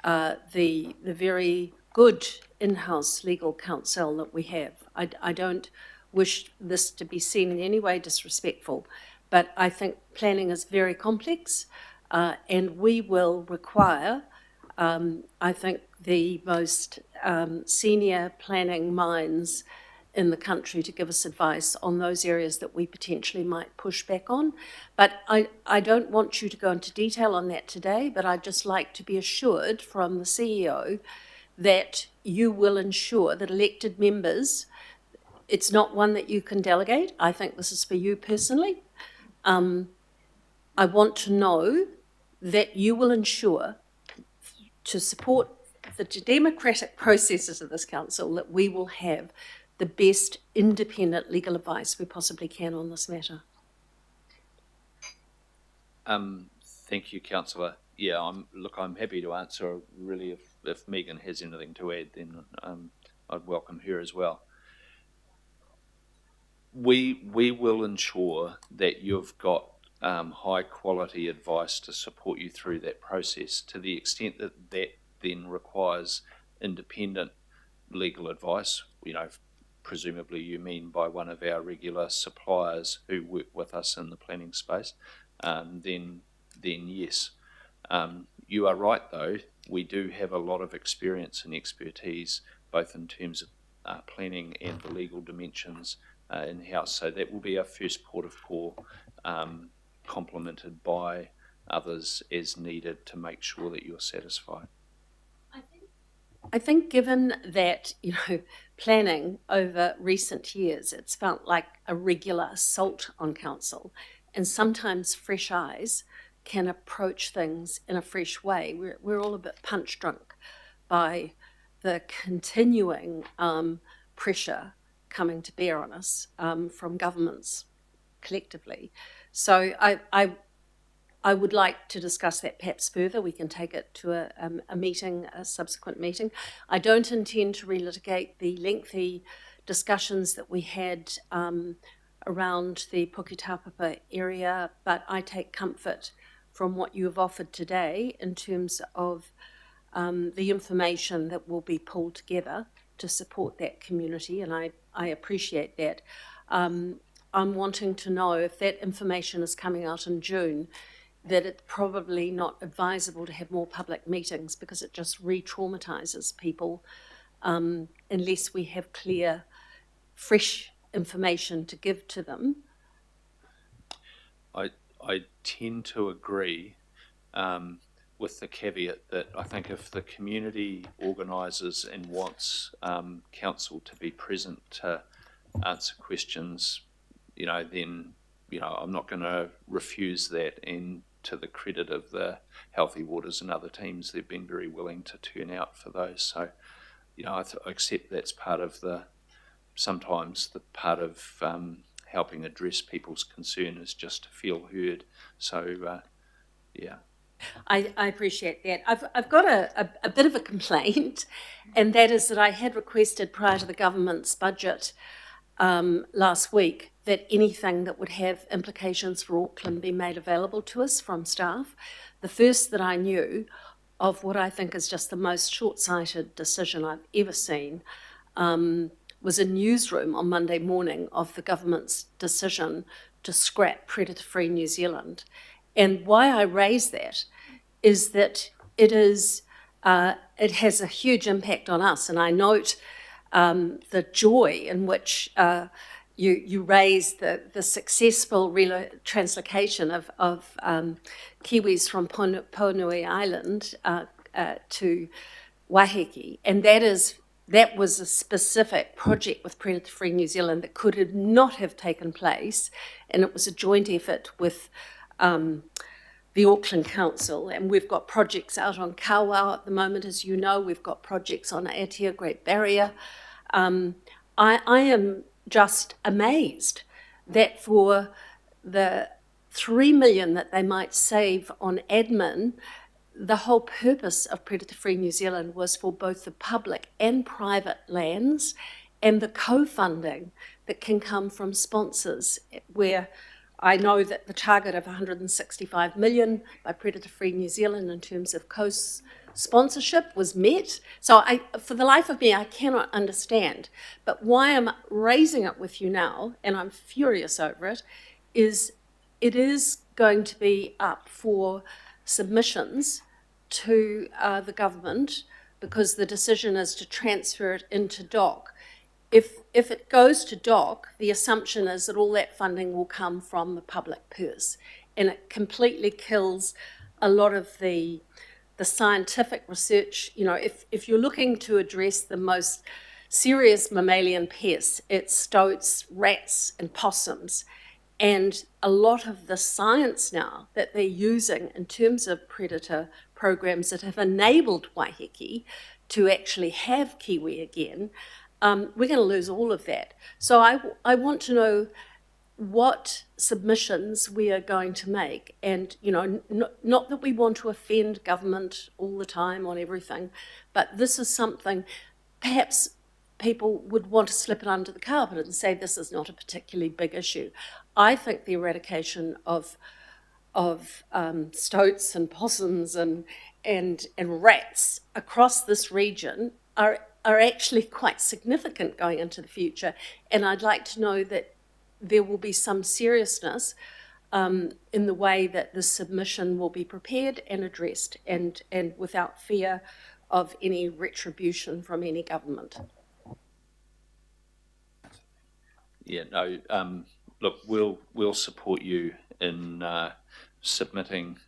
Speaker 12: the very good in-house legal counsel that we have. I don't wish this to be seen in any way disrespectful, but I think planning is very complex, and we will require, I think, the most senior planning minds in the country to give us advice on those areas that we potentially might push back on. But I don't want you to go into detail on that today, but I'd just like to be assured from the CEO that you will ensure that elected members, it's not one that you can delegate. I think this is for you personally. I want to know that you will ensure, to support the democratic processes of this council, that we will have the best independent legal advice we possibly can on this matter.
Speaker 3: Thank you, Councillor. Yeah, I'm happy to answer. Really, if Megan has anything to add, then I'd welcome her as well. We will ensure that you've got high quality advice to support you through that process, to the extent that that then requires independent legal advice. You know, presumably you mean by one of our regular suppliers who work with us in the planning space, then yes. You are right though, we do have a lot of experience and expertise, both in terms of planning and the legal dimensions in-house. So that will be our first port of call, complemented by others as needed to make sure that you're satisfied.
Speaker 12: I think given that, planning over recent years, it's felt like a regular assault on council, and sometimes fresh eyes can approach things in a fresh way. We're all a bit punch drunk by the continuing pressure coming to bear on us from governments collectively. So I would like to discuss that perhaps further. We can take it to a meeting, a subsequent meeting. I don't intend to relitigate the lengthy discussions that we had around the Puketaupapa area, but I take comfort from what you have offered today in terms of the information that will be pulled together to support that community, and I appreciate that. I'm wanting to know if that information is coming out in June, that it's probably not advisable to have more public meetings because it just re-traumatizes people unless we have clear, fresh information to give to them.
Speaker 3: I tend to agree with the caveat that I think if the community organises and wants council to be present to answer questions, then I'm not going to refuse that. And to the credit of the Healthy Waters and other teams, they've been very willing to turn out for those. So, I accept that's sometimes the part of helping address people's concern is just to feel heard. So, yeah.
Speaker 12: I appreciate that. I've got a bit of a complaint, and that is that I had requested prior to the government's budget last week that anything that would have implications for Auckland be made available to us from staff. The first that I knew of what I think is just the most short-sighted decision I've ever seen was a newsroom on Monday morning of the government's decision to scrap Predator-Free New Zealand. And why I raise that is that it has a huge impact on us. And I note the joy in which you raise the successful translocation of Kiwis from Ponui Island to Waiheke. And that was a specific project with Predator-Free New Zealand that could not have taken place, and it was a joint effort with the Auckland Council, and we've got projects out on Kawau at the moment, as you know. We've got projects on Aotea, Great Barrier. I am just amazed that for the $3 million that they might save on admin, the whole purpose of Predator-Free New Zealand was for both the public and private lands and the co-funding that can come from sponsors, where I know that the target of $165 million by Predator-Free New Zealand in terms of co-sponsorship was met. So for the life of me, I cannot understand. But why I'm raising it with you now, and I'm furious over it, is it is going to be up for submissions to the government, because the decision is to transfer it into DOC. If it goes to DOC, the assumption is that all that funding will come from the public purse, and it completely kills a lot of the scientific research. You know, if you're looking to address the most serious mammalian pests, it's stoats, rats, and possums. And a lot of the science now that they're using in terms of predator programs that have enabled Waiheke to actually have kiwi again, we're going to lose all of that. So I want to know what submissions we are going to make. And, you know, not that we want to offend government all the time on everything, but this is something perhaps people would want to slip it under the carpet and say this is not a particularly big issue. I think the eradication of stoats and possums and rats across this region are actually quite significant going into the future. And I'd like to know that there will be some seriousness in the way that the submission will be prepared and addressed, and without fear of any retribution from any government.
Speaker 3: Yeah, no, look, we'll support you in submitting.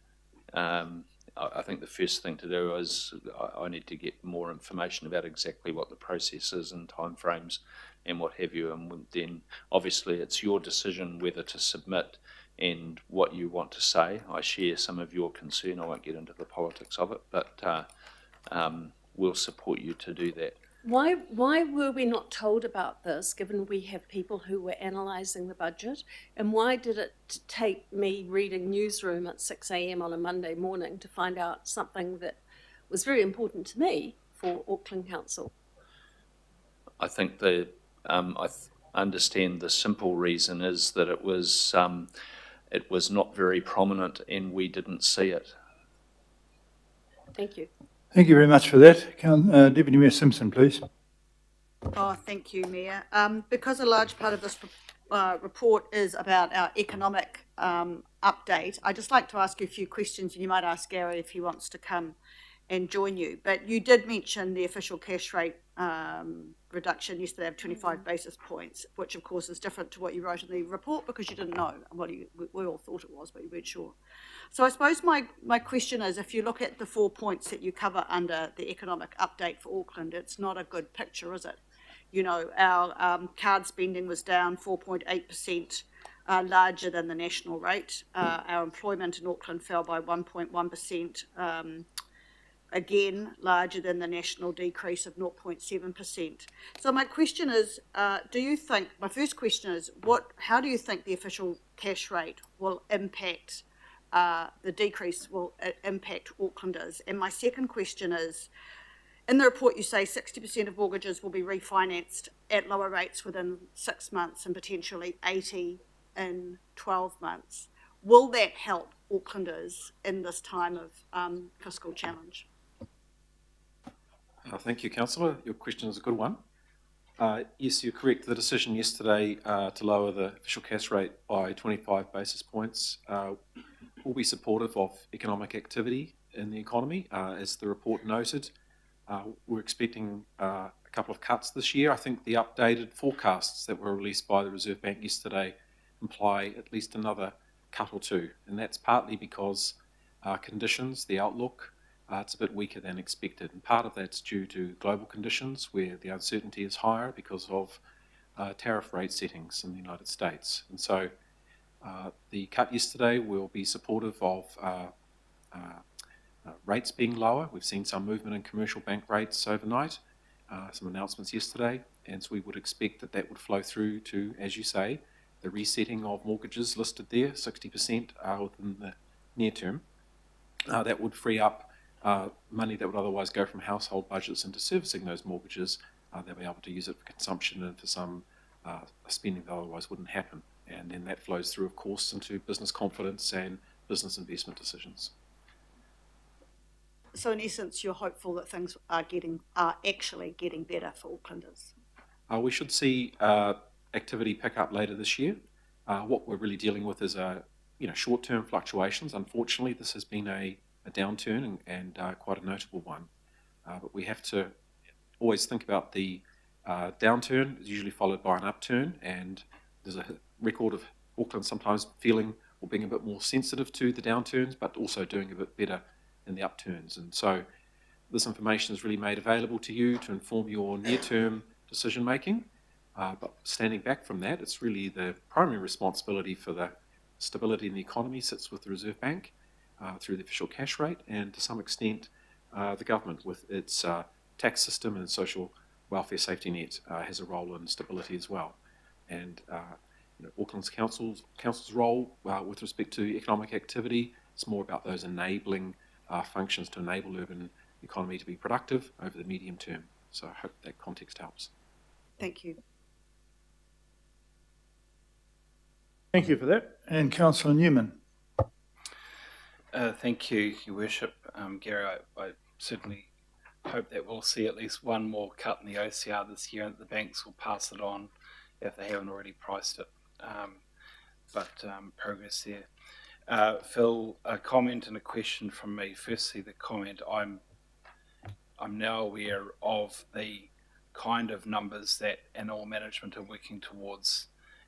Speaker 3: I think the first thing to do is I need to get more information about exactly what the process is and timeframes and what have you, and then obviously it's your decision whether to submit and what you want to say. I share some of your concern. I won't get into the politics of it, but we'll support you to do that.
Speaker 12: Why were we not told about this, given we have people who were analysing the budget? And why did it take me reading Newsroom at 6 a.m. on a Monday morning to find out something that was very important to me for Auckland Council?
Speaker 3: I think I understand the simple reason is that it was not very prominent and we didn't see it.
Speaker 12: Thank you.
Speaker 1: Thank you very much for that. Deputy Mayor Simpson, please.
Speaker 6: Oh, thank you, Mayor. Because a large part of this report is about our economic update, I'd just like to ask you a few questions, and you might ask Gary if he wants to come and join you. But you did mention the official cash rate reduction yesterday of 25 basis points, which of course is different to what you wrote in the report because you didn't know what we all thought it was, but you weren't sure. So I suppose my question is, if you look at the 4 points that you cover under the economic update for Auckland, it's not a good picture, is it? You know, our card spending was down 4.8%, larger than the national rate. Our employment in Auckland fell by 1.1%, again, larger than the national decrease of 0.7%. So my question is, my first question is, how do you think the official cash rate will impact, the decrease will impact Aucklanders? And my second question is, in the report you say 60% of mortgages will be refinanced at lower rates within 6 months and potentially 80 in 12 months. Will that help Aucklanders in this time of fiscal challenge?
Speaker 13: Thank you, Councillor. Your question is a good one. Yes, you're correct. The decision yesterday to lower the official cash rate by 25 basis points will be supportive of economic activity in the economy. As the report noted, we're expecting a couple of cuts this year. I think the updated forecasts that were released by the Reserve Bank yesterday imply at least another cut or two, and that's partly because conditions, the outlook, it's a bit weaker than expected, and part of that's due to global conditions where the uncertainty is higher because of tariff rate settings in the United States. And so the cut yesterday will be supportive of rates being lower. We've seen some movement in commercial bank rates overnight, some announcements yesterday, and so we would expect that that would flow through to, as you say, the resetting of mortgages listed there, 60% within the near term. That would free up money that would otherwise go from household budgets into servicing those mortgages. They'll be able to use it for consumption and for some spending that otherwise wouldn't happen. And then that flows through, of course, into business confidence and business investment decisions.
Speaker 14: So in essence, you're hopeful that things are actually getting better for Aucklanders?
Speaker 13: We should see activity pick up later this year. What we're really dealing with is short-term fluctuations. Unfortunately, this has been a downturn and quite a notable one. But we have to always think about the downturn is usually followed by an upturn, and there's a record of Auckland sometimes feeling or being a bit more sensitive to the downturns, but also doing a bit better in the upturns. And so this information is really made available to you to inform your near-term decision making. But standing back from that, it's really the primary responsibility for the stability in the economy sits with the Reserve Bank through the official cash rate, and to some extent the government with its tax system and social welfare safety net has a role in stability as well. And Auckland's council's role with respect to economic activity, it's more about those enabling functions to enable urban economy to be productive over the medium term. So I hope that context helps.
Speaker 14: Thank you.
Speaker 1: Thank you for that. And Councillor Newman.
Speaker 15: Thank you, Your Worship. Gary, I certainly hope that we'll see at least one more cut in the OCR this year, and that the banks will pass it on if they haven't already priced it. But progress there. Phil, a comment and a question from me. Firstly, the comment, I'm now aware of the kind of numbers that Animal Management are working towards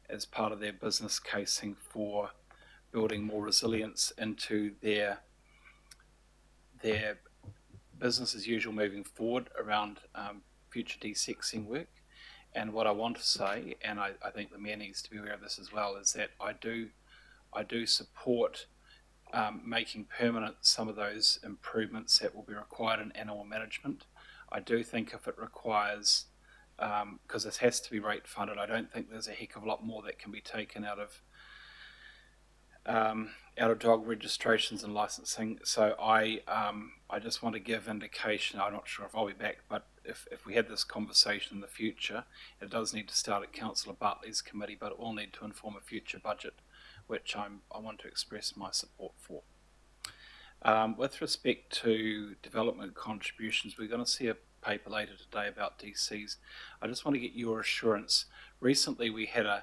Speaker 15: as part of their business casing for building more resilience into their business as usual moving forward around future desexing work. And what I want to say, and I think the Mayor needs to be aware of this as well, is that I do support making permanent some of those improvements that will be required in animal management. I do think if it requires, because this has to be rate funded, I don't think there's a heck of a lot more that can be taken out of dog registrations and licensing. So I just want to give indication. I'm not sure if I'll be back, but if we had this conversation in the future, it does need to start at Councillor Bartley's committee, but it will need to inform a future budget, which I want to express my support for. With respect to development contributions, we're going to see a paper later today about DCs. I just want to get your assurance. Recently we had a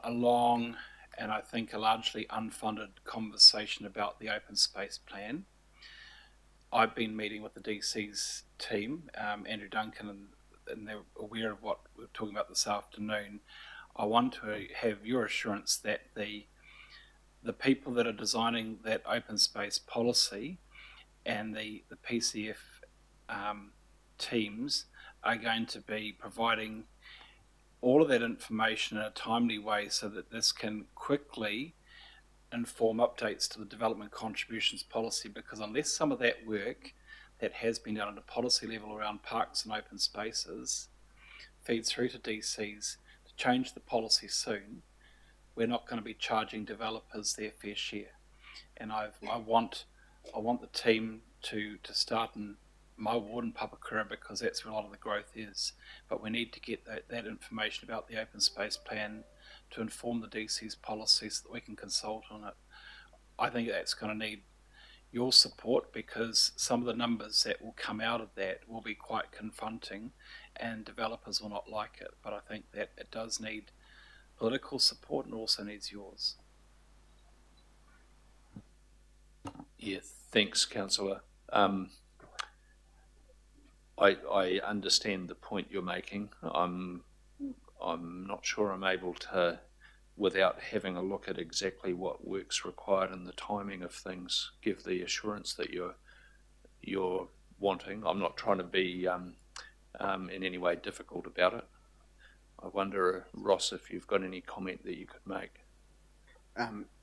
Speaker 15: long and I think a largely unfunded conversation about the open space plan. I've been meeting with the DC's team, Andrew Duncan, and they're aware of what we're talking about this afternoon. I want to have your assurance that the people that are designing that open space policy and the PCF teams are going to be providing all of that information in a timely way so that this can quickly inform updates to the development contributions policy, because unless some of that work that has been done at a policy level around parks and open spaces feeds through to DCs to change the policy soon, we're not going to be charging developers their fair share. And I want the team to start in my ward in Papakura, because that's where a lot of the growth is. But we need to get that information about the open space plan to inform the DC's policy so that we can consult on it. I think that's going to need, your support, because some of the numbers that will come out of that will be quite confronting and developers will not like it. But I think that it does need political support and also needs yours.
Speaker 3: Yeah, thanks, Councillor. I understand the point you're making. I'm not sure I'm able to, without having a look at exactly what work's required and the timing of things, give the assurance that you're wanting. I'm not trying to be in any way difficult about it. I wonder, Ross, if you've got any comment that you could make.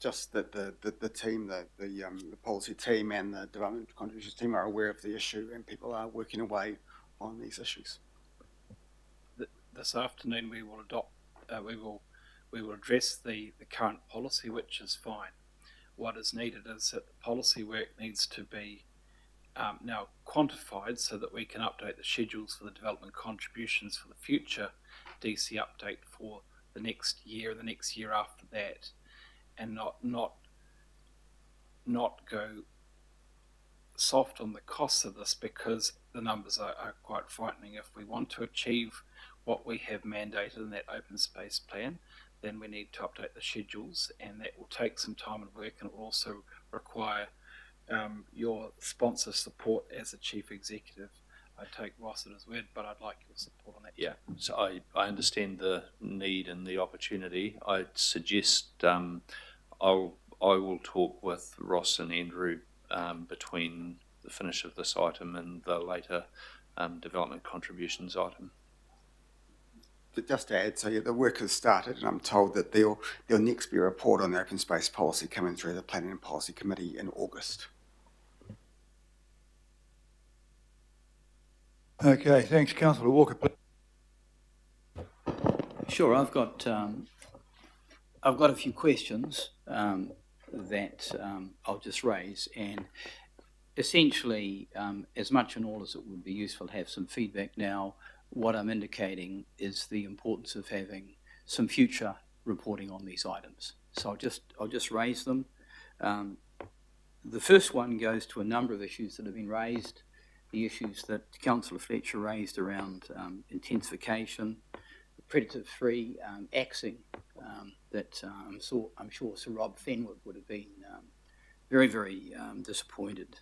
Speaker 7: Just that the team, the policy team and the development contributions team are aware of the issue and people are working away on these issues.
Speaker 15: This afternoon we will adopt, we will address the current policy, which is fine. What is needed is that the policy work needs to be now quantified so that we can update the schedules for the development contributions for the future DC update for the next year and the next year after that, and not go soft on the costs of this, because the numbers are quite frightening. If we want to achieve what we have mandated in that open space plan, then we need to update the schedules, and that will take some time and work, and it will also require your sponsor support as a chief executive. I take Ross at his word, but I'd like your support on that.
Speaker 3: Yeah, so I understand the need and the opportunity. I'd suggest I will talk with Ross and Andrew between the finish of this item and the later development contributions item.
Speaker 7: Just to add, so yeah, the work has started, and I'm told that there'll next be a report on the open space policy coming through the Planning and Policy Committee in August.
Speaker 1: Okay, thanks, Councillor Walker.
Speaker 16: Sure, I've got a few questions that I'll just raise, and essentially, as much and all as it would be useful to have some feedback now, what I'm indicating is the importance of having some future reporting on these items. So I'll just raise them. The first one goes to a number of issues that have been raised. The issues that Councillor Fletcher raised around intensification, predator-free axing, that I'm sure Sir Rob Fenwick would have been very, very disappointed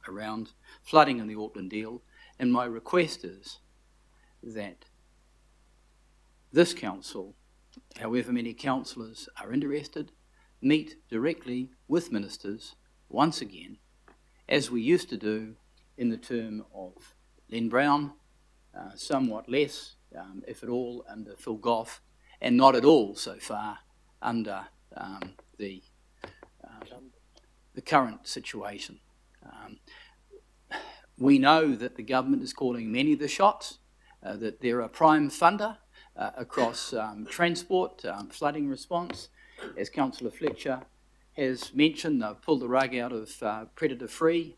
Speaker 16: around flooding in the Auckland deal. And my request is that this council, however many councillors are interested, meet directly with ministers once again, as we used to do in the term of Len Brown, somewhat less, if at all, under Phil Goff, and not at all so far under the current situation. We know that the government is calling many of the shots, that they're a prime funder across transport, flooding response. As Councillor Fletcher has mentioned, they've pulled the rug out of predator-free.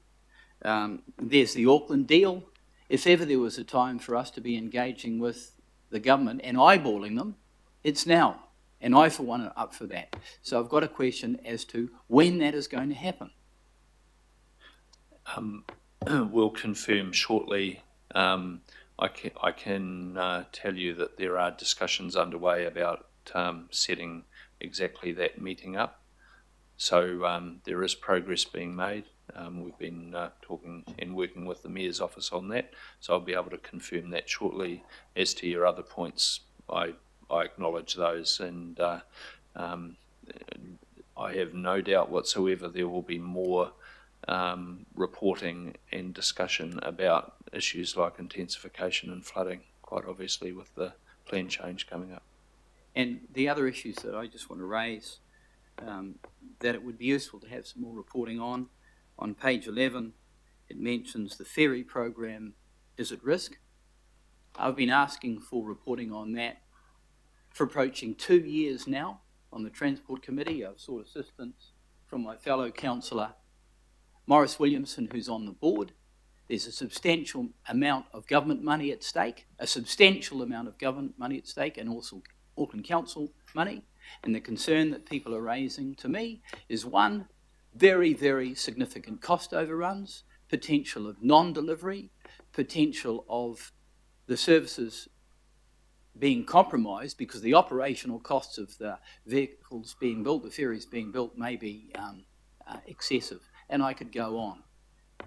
Speaker 16: There's the Auckland deal. If ever there was a time for us to be engaging with the government and eyeballing them, it's now. And I, for one, am up for that. So I've got a question as to when that is going to happen.
Speaker 3: We'll confirm shortly. I can tell you that there are discussions underway about setting exactly that meeting up. So there is progress being made. We've been talking and working with the Mayor's office on that, so I'll be able to confirm that shortly. As to your other points, I acknowledge those, and I have no doubt whatsoever there will be more reporting and discussion about issues like intensification and flooding, quite obviously with the plan change coming up.
Speaker 16: And the other issues that I just want to raise, that it would be useful to have some more reporting on page 11, it mentions the ferry program is at risk. I've been asking for reporting on that for approaching 2 years now on the Transport Committee. I've sought assistance from my fellow councillor Morris Williamson, who's on the board. There's a substantial amount of government money at stake, and also Auckland Council money. And the concern that people are raising to me is, one, very, very significant cost overruns, potential of non-delivery, potential of the services being compromised because the operational costs of the vehicles being built, the ferries being built, may be excessive. And I could go on.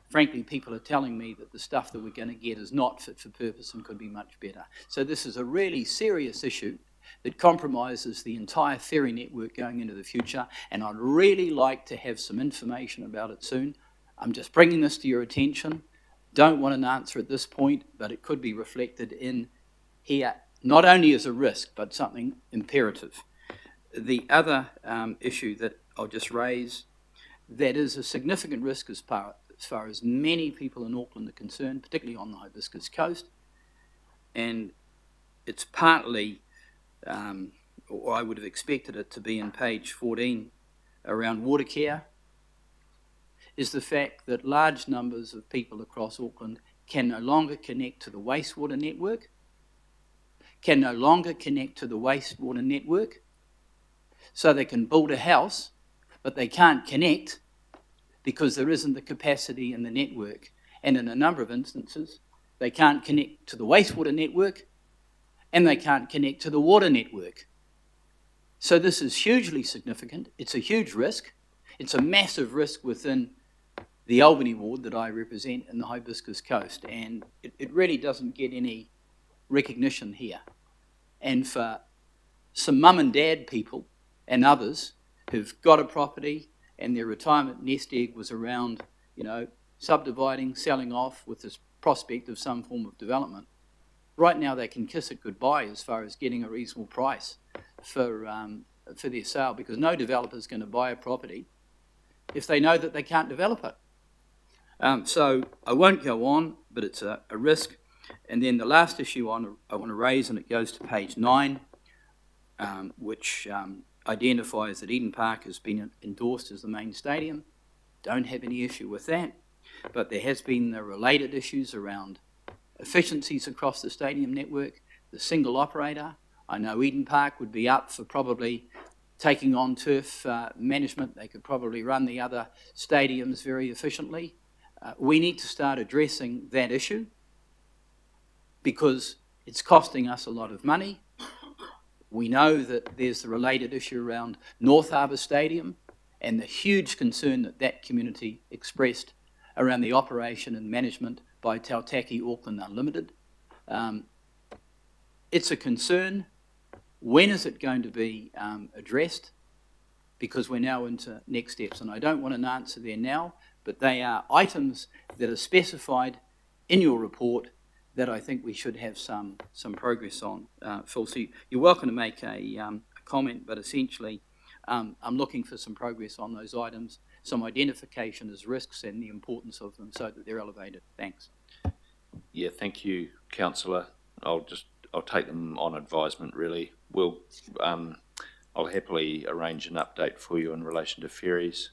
Speaker 16: Frankly, people are telling me that the stuff that we're going to get is not fit for purpose and could be much better. So this is a really serious issue that compromises the entire ferry network going into the future, and I'd really like to have some information about it soon. I'm just bringing this to your attention. Don't want an answer at this point, but it could be reflected in here, not only as a risk, but something imperative. The other issue that I'll just raise, that is a significant risk as far as many people in Auckland are concerned, particularly on the Hibiscus Coast, and it's partly, or I would have expected it to be in page 14 around water care, is the fact that large numbers of people across Auckland can no longer connect to the wastewater network, so they can build a house, but they can't connect because there isn't the capacity in the network. And in a number of instances, they can't connect to the wastewater network and they can't connect to the water network. So this is hugely significant. It's a huge risk. It's a massive risk within the Albany ward that I represent in the Hibiscus Coast, and it really doesn't get any recognition here. And for some mum and dad people and others who've got a property and their retirement nest egg was around, subdividing, selling off with this prospect of some form of development, right now they can kiss it goodbye as far as getting a reasonable price for their sale, because no developer is going to buy a property if they know that they can't develop it. So I won't go on, but it's a risk. And then the last issue I want to raise, and it goes to page 9, which identifies that Eden Park has been endorsed as the main stadium. Don't have any issue with that, but there has been the related issues around efficiencies across the stadium network, the single operator. I know Eden Park would be up for probably taking on turf management. They could probably run the other stadiums very efficiently. We need to start addressing that issue because it's costing us a lot of money. We know that there's the related issue around North Harbour Stadium and the huge concern that that community expressed around the operation and management by Tautaki Auckland Unlimited. It's a concern. When is it going to be addressed? Because we're now into next steps, and I don't want an answer there now, but they are items that are specified in your report that I think we should have some progress on. Phil, so you're welcome to make a comment, but essentially I'm looking for some progress on those items, some identification as risks and the importance of them so that they're elevated. Thanks.
Speaker 3: Yeah, thank you, Councillor. I'll take them on advisement, really. I'll happily arrange an update for you in relation to ferries.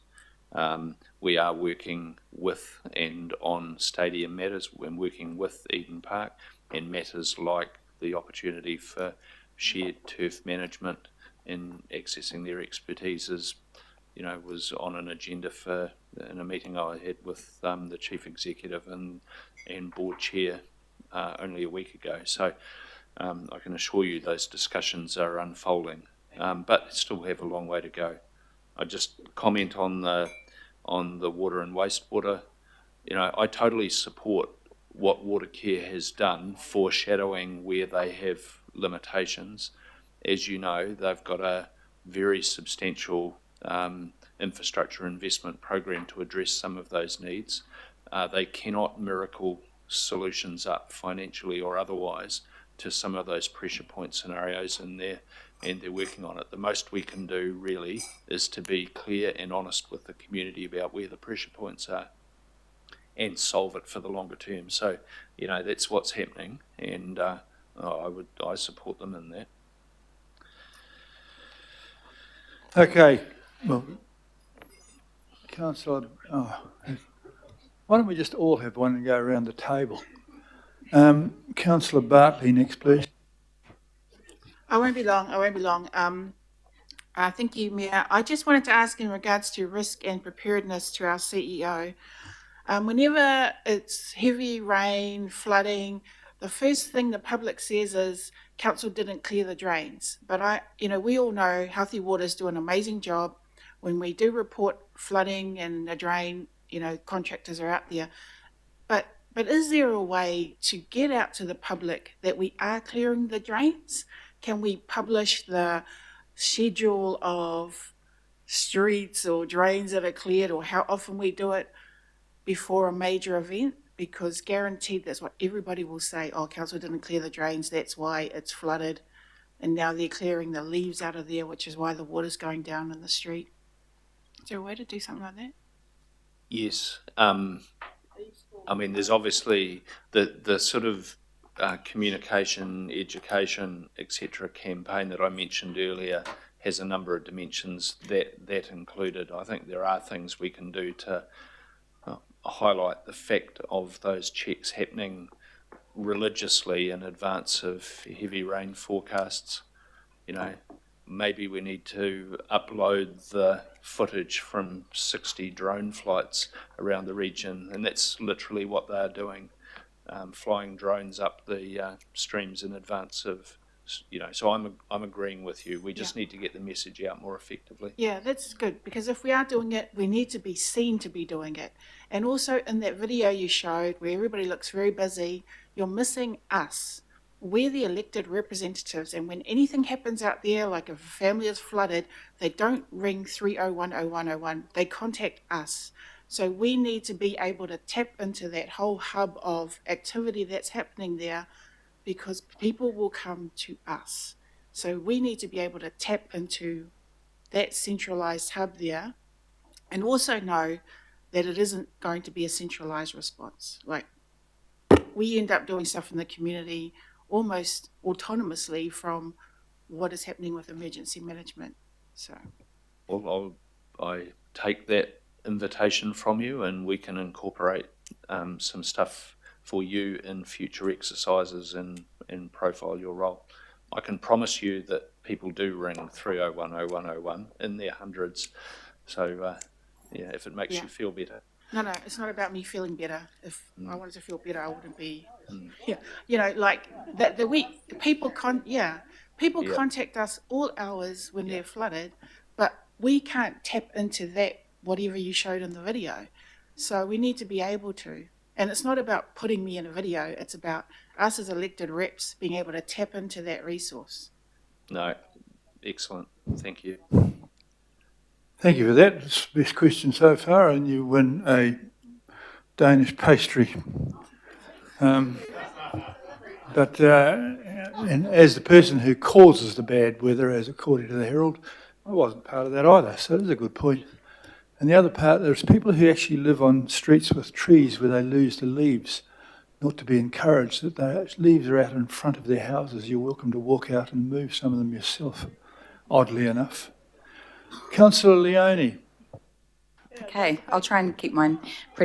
Speaker 3: We are working with and on stadium matters. We're working with Eden Park and matters like the opportunity for shared turf management and accessing their expertise was on an agenda in a meeting I had with the Chief Executive and Board Chair only a week ago. So I can assure you those discussions are unfolding, but still have a long way to go. I just comment on the water and wastewater. I totally support what Watercare has done, foreshadowing where they have limitations. As you know, they've got a very substantial infrastructure investment program to address some of those needs. They cannot miracle solutions up financially or otherwise to some of those pressure point scenarios, and they're working on it. The most we can do really is to be clear and honest with the community about where the pressure points are and solve it for the longer term. So, that's what's happening, and I support them in that.
Speaker 1: Okay, well, Councillor, why don't we just all have one and go around the table? Councillor Bartley next, please.
Speaker 17: I won't be long. Thank you, Mayor. I just wanted to ask in regards to risk and preparedness to our CEO. Whenever it's heavy rain, flooding, the first thing the public says is council didn't clear the drains. But we all know Healthy Waters do an amazing job. When we do report flooding and a drain, contractors are out there. But is there a way to get out to the public that we are clearing the drains? Can we publish the schedule of streets or drains that are cleared, or how often we do it before a major event? Because guaranteed that's what everybody will say, oh, council didn't clear the drains, that's why it's flooded, and now they're clearing the leaves out of there, which is why the water's going down in the street. Is there a way to do something like that?
Speaker 3: Yes. There's obviously the sort of communication, education, etc. campaign that I mentioned earlier has a number of dimensions that included. I think there are things we can do to highlight the fact of those checks happening religiously in advance of heavy rain forecasts. Maybe we need to upload the footage from 60 drone flights around the region, and that's literally what they're doing, flying drones up the streams in advance of, so I'm agreeing with you. We just need to get the message out more effectively.
Speaker 17: Yeah, that's good, because if we are doing it, we need to be seen to be doing it. And also in that video you showed where everybody looks very busy, you're missing us. We're the elected representatives, and when anything happens out there, like if a family is flooded, they don't ring 3010101, they contact us. So we need to be able to tap into that whole hub of activity that's happening there, because people will come to us. So we need to be able to tap into that centralised hub there, and also know that it isn't going to be a centralised response. Like, we end up doing stuff in the community almost autonomously from what is happening with emergency management. So,
Speaker 3: Well, I take that invitation from you, and we can incorporate some stuff for you in future exercises and profile your role. I can promise you that people do ring 3010101 in their hundreds. So, if it makes you feel better.
Speaker 17: No, it's not about me feeling better. If I wanted to feel better, I wouldn't be. People contact us all hours when they're flooded, but we can't tap into that, whatever you showed in the video. So we need to be able to. And it's not about putting me in a video, it's about us as elected reps being able to tap into that resource.
Speaker 3: No, excellent. Thank you.
Speaker 1: Thank you for that. It's the best question so far, and you win a Danish pastry. And as the person who causes the bad weather, as according to the Herald, I wasn't part of that either, so it is a good point. And the other part, there's people who actually live on streets with trees where they lose the leaves, not to be encouraged, that those leaves are out in front of their houses. You're welcome to walk out and move some of them yourself, oddly enough. Councillor Leone.
Speaker 18: Okay, I'll try and keep mine pretty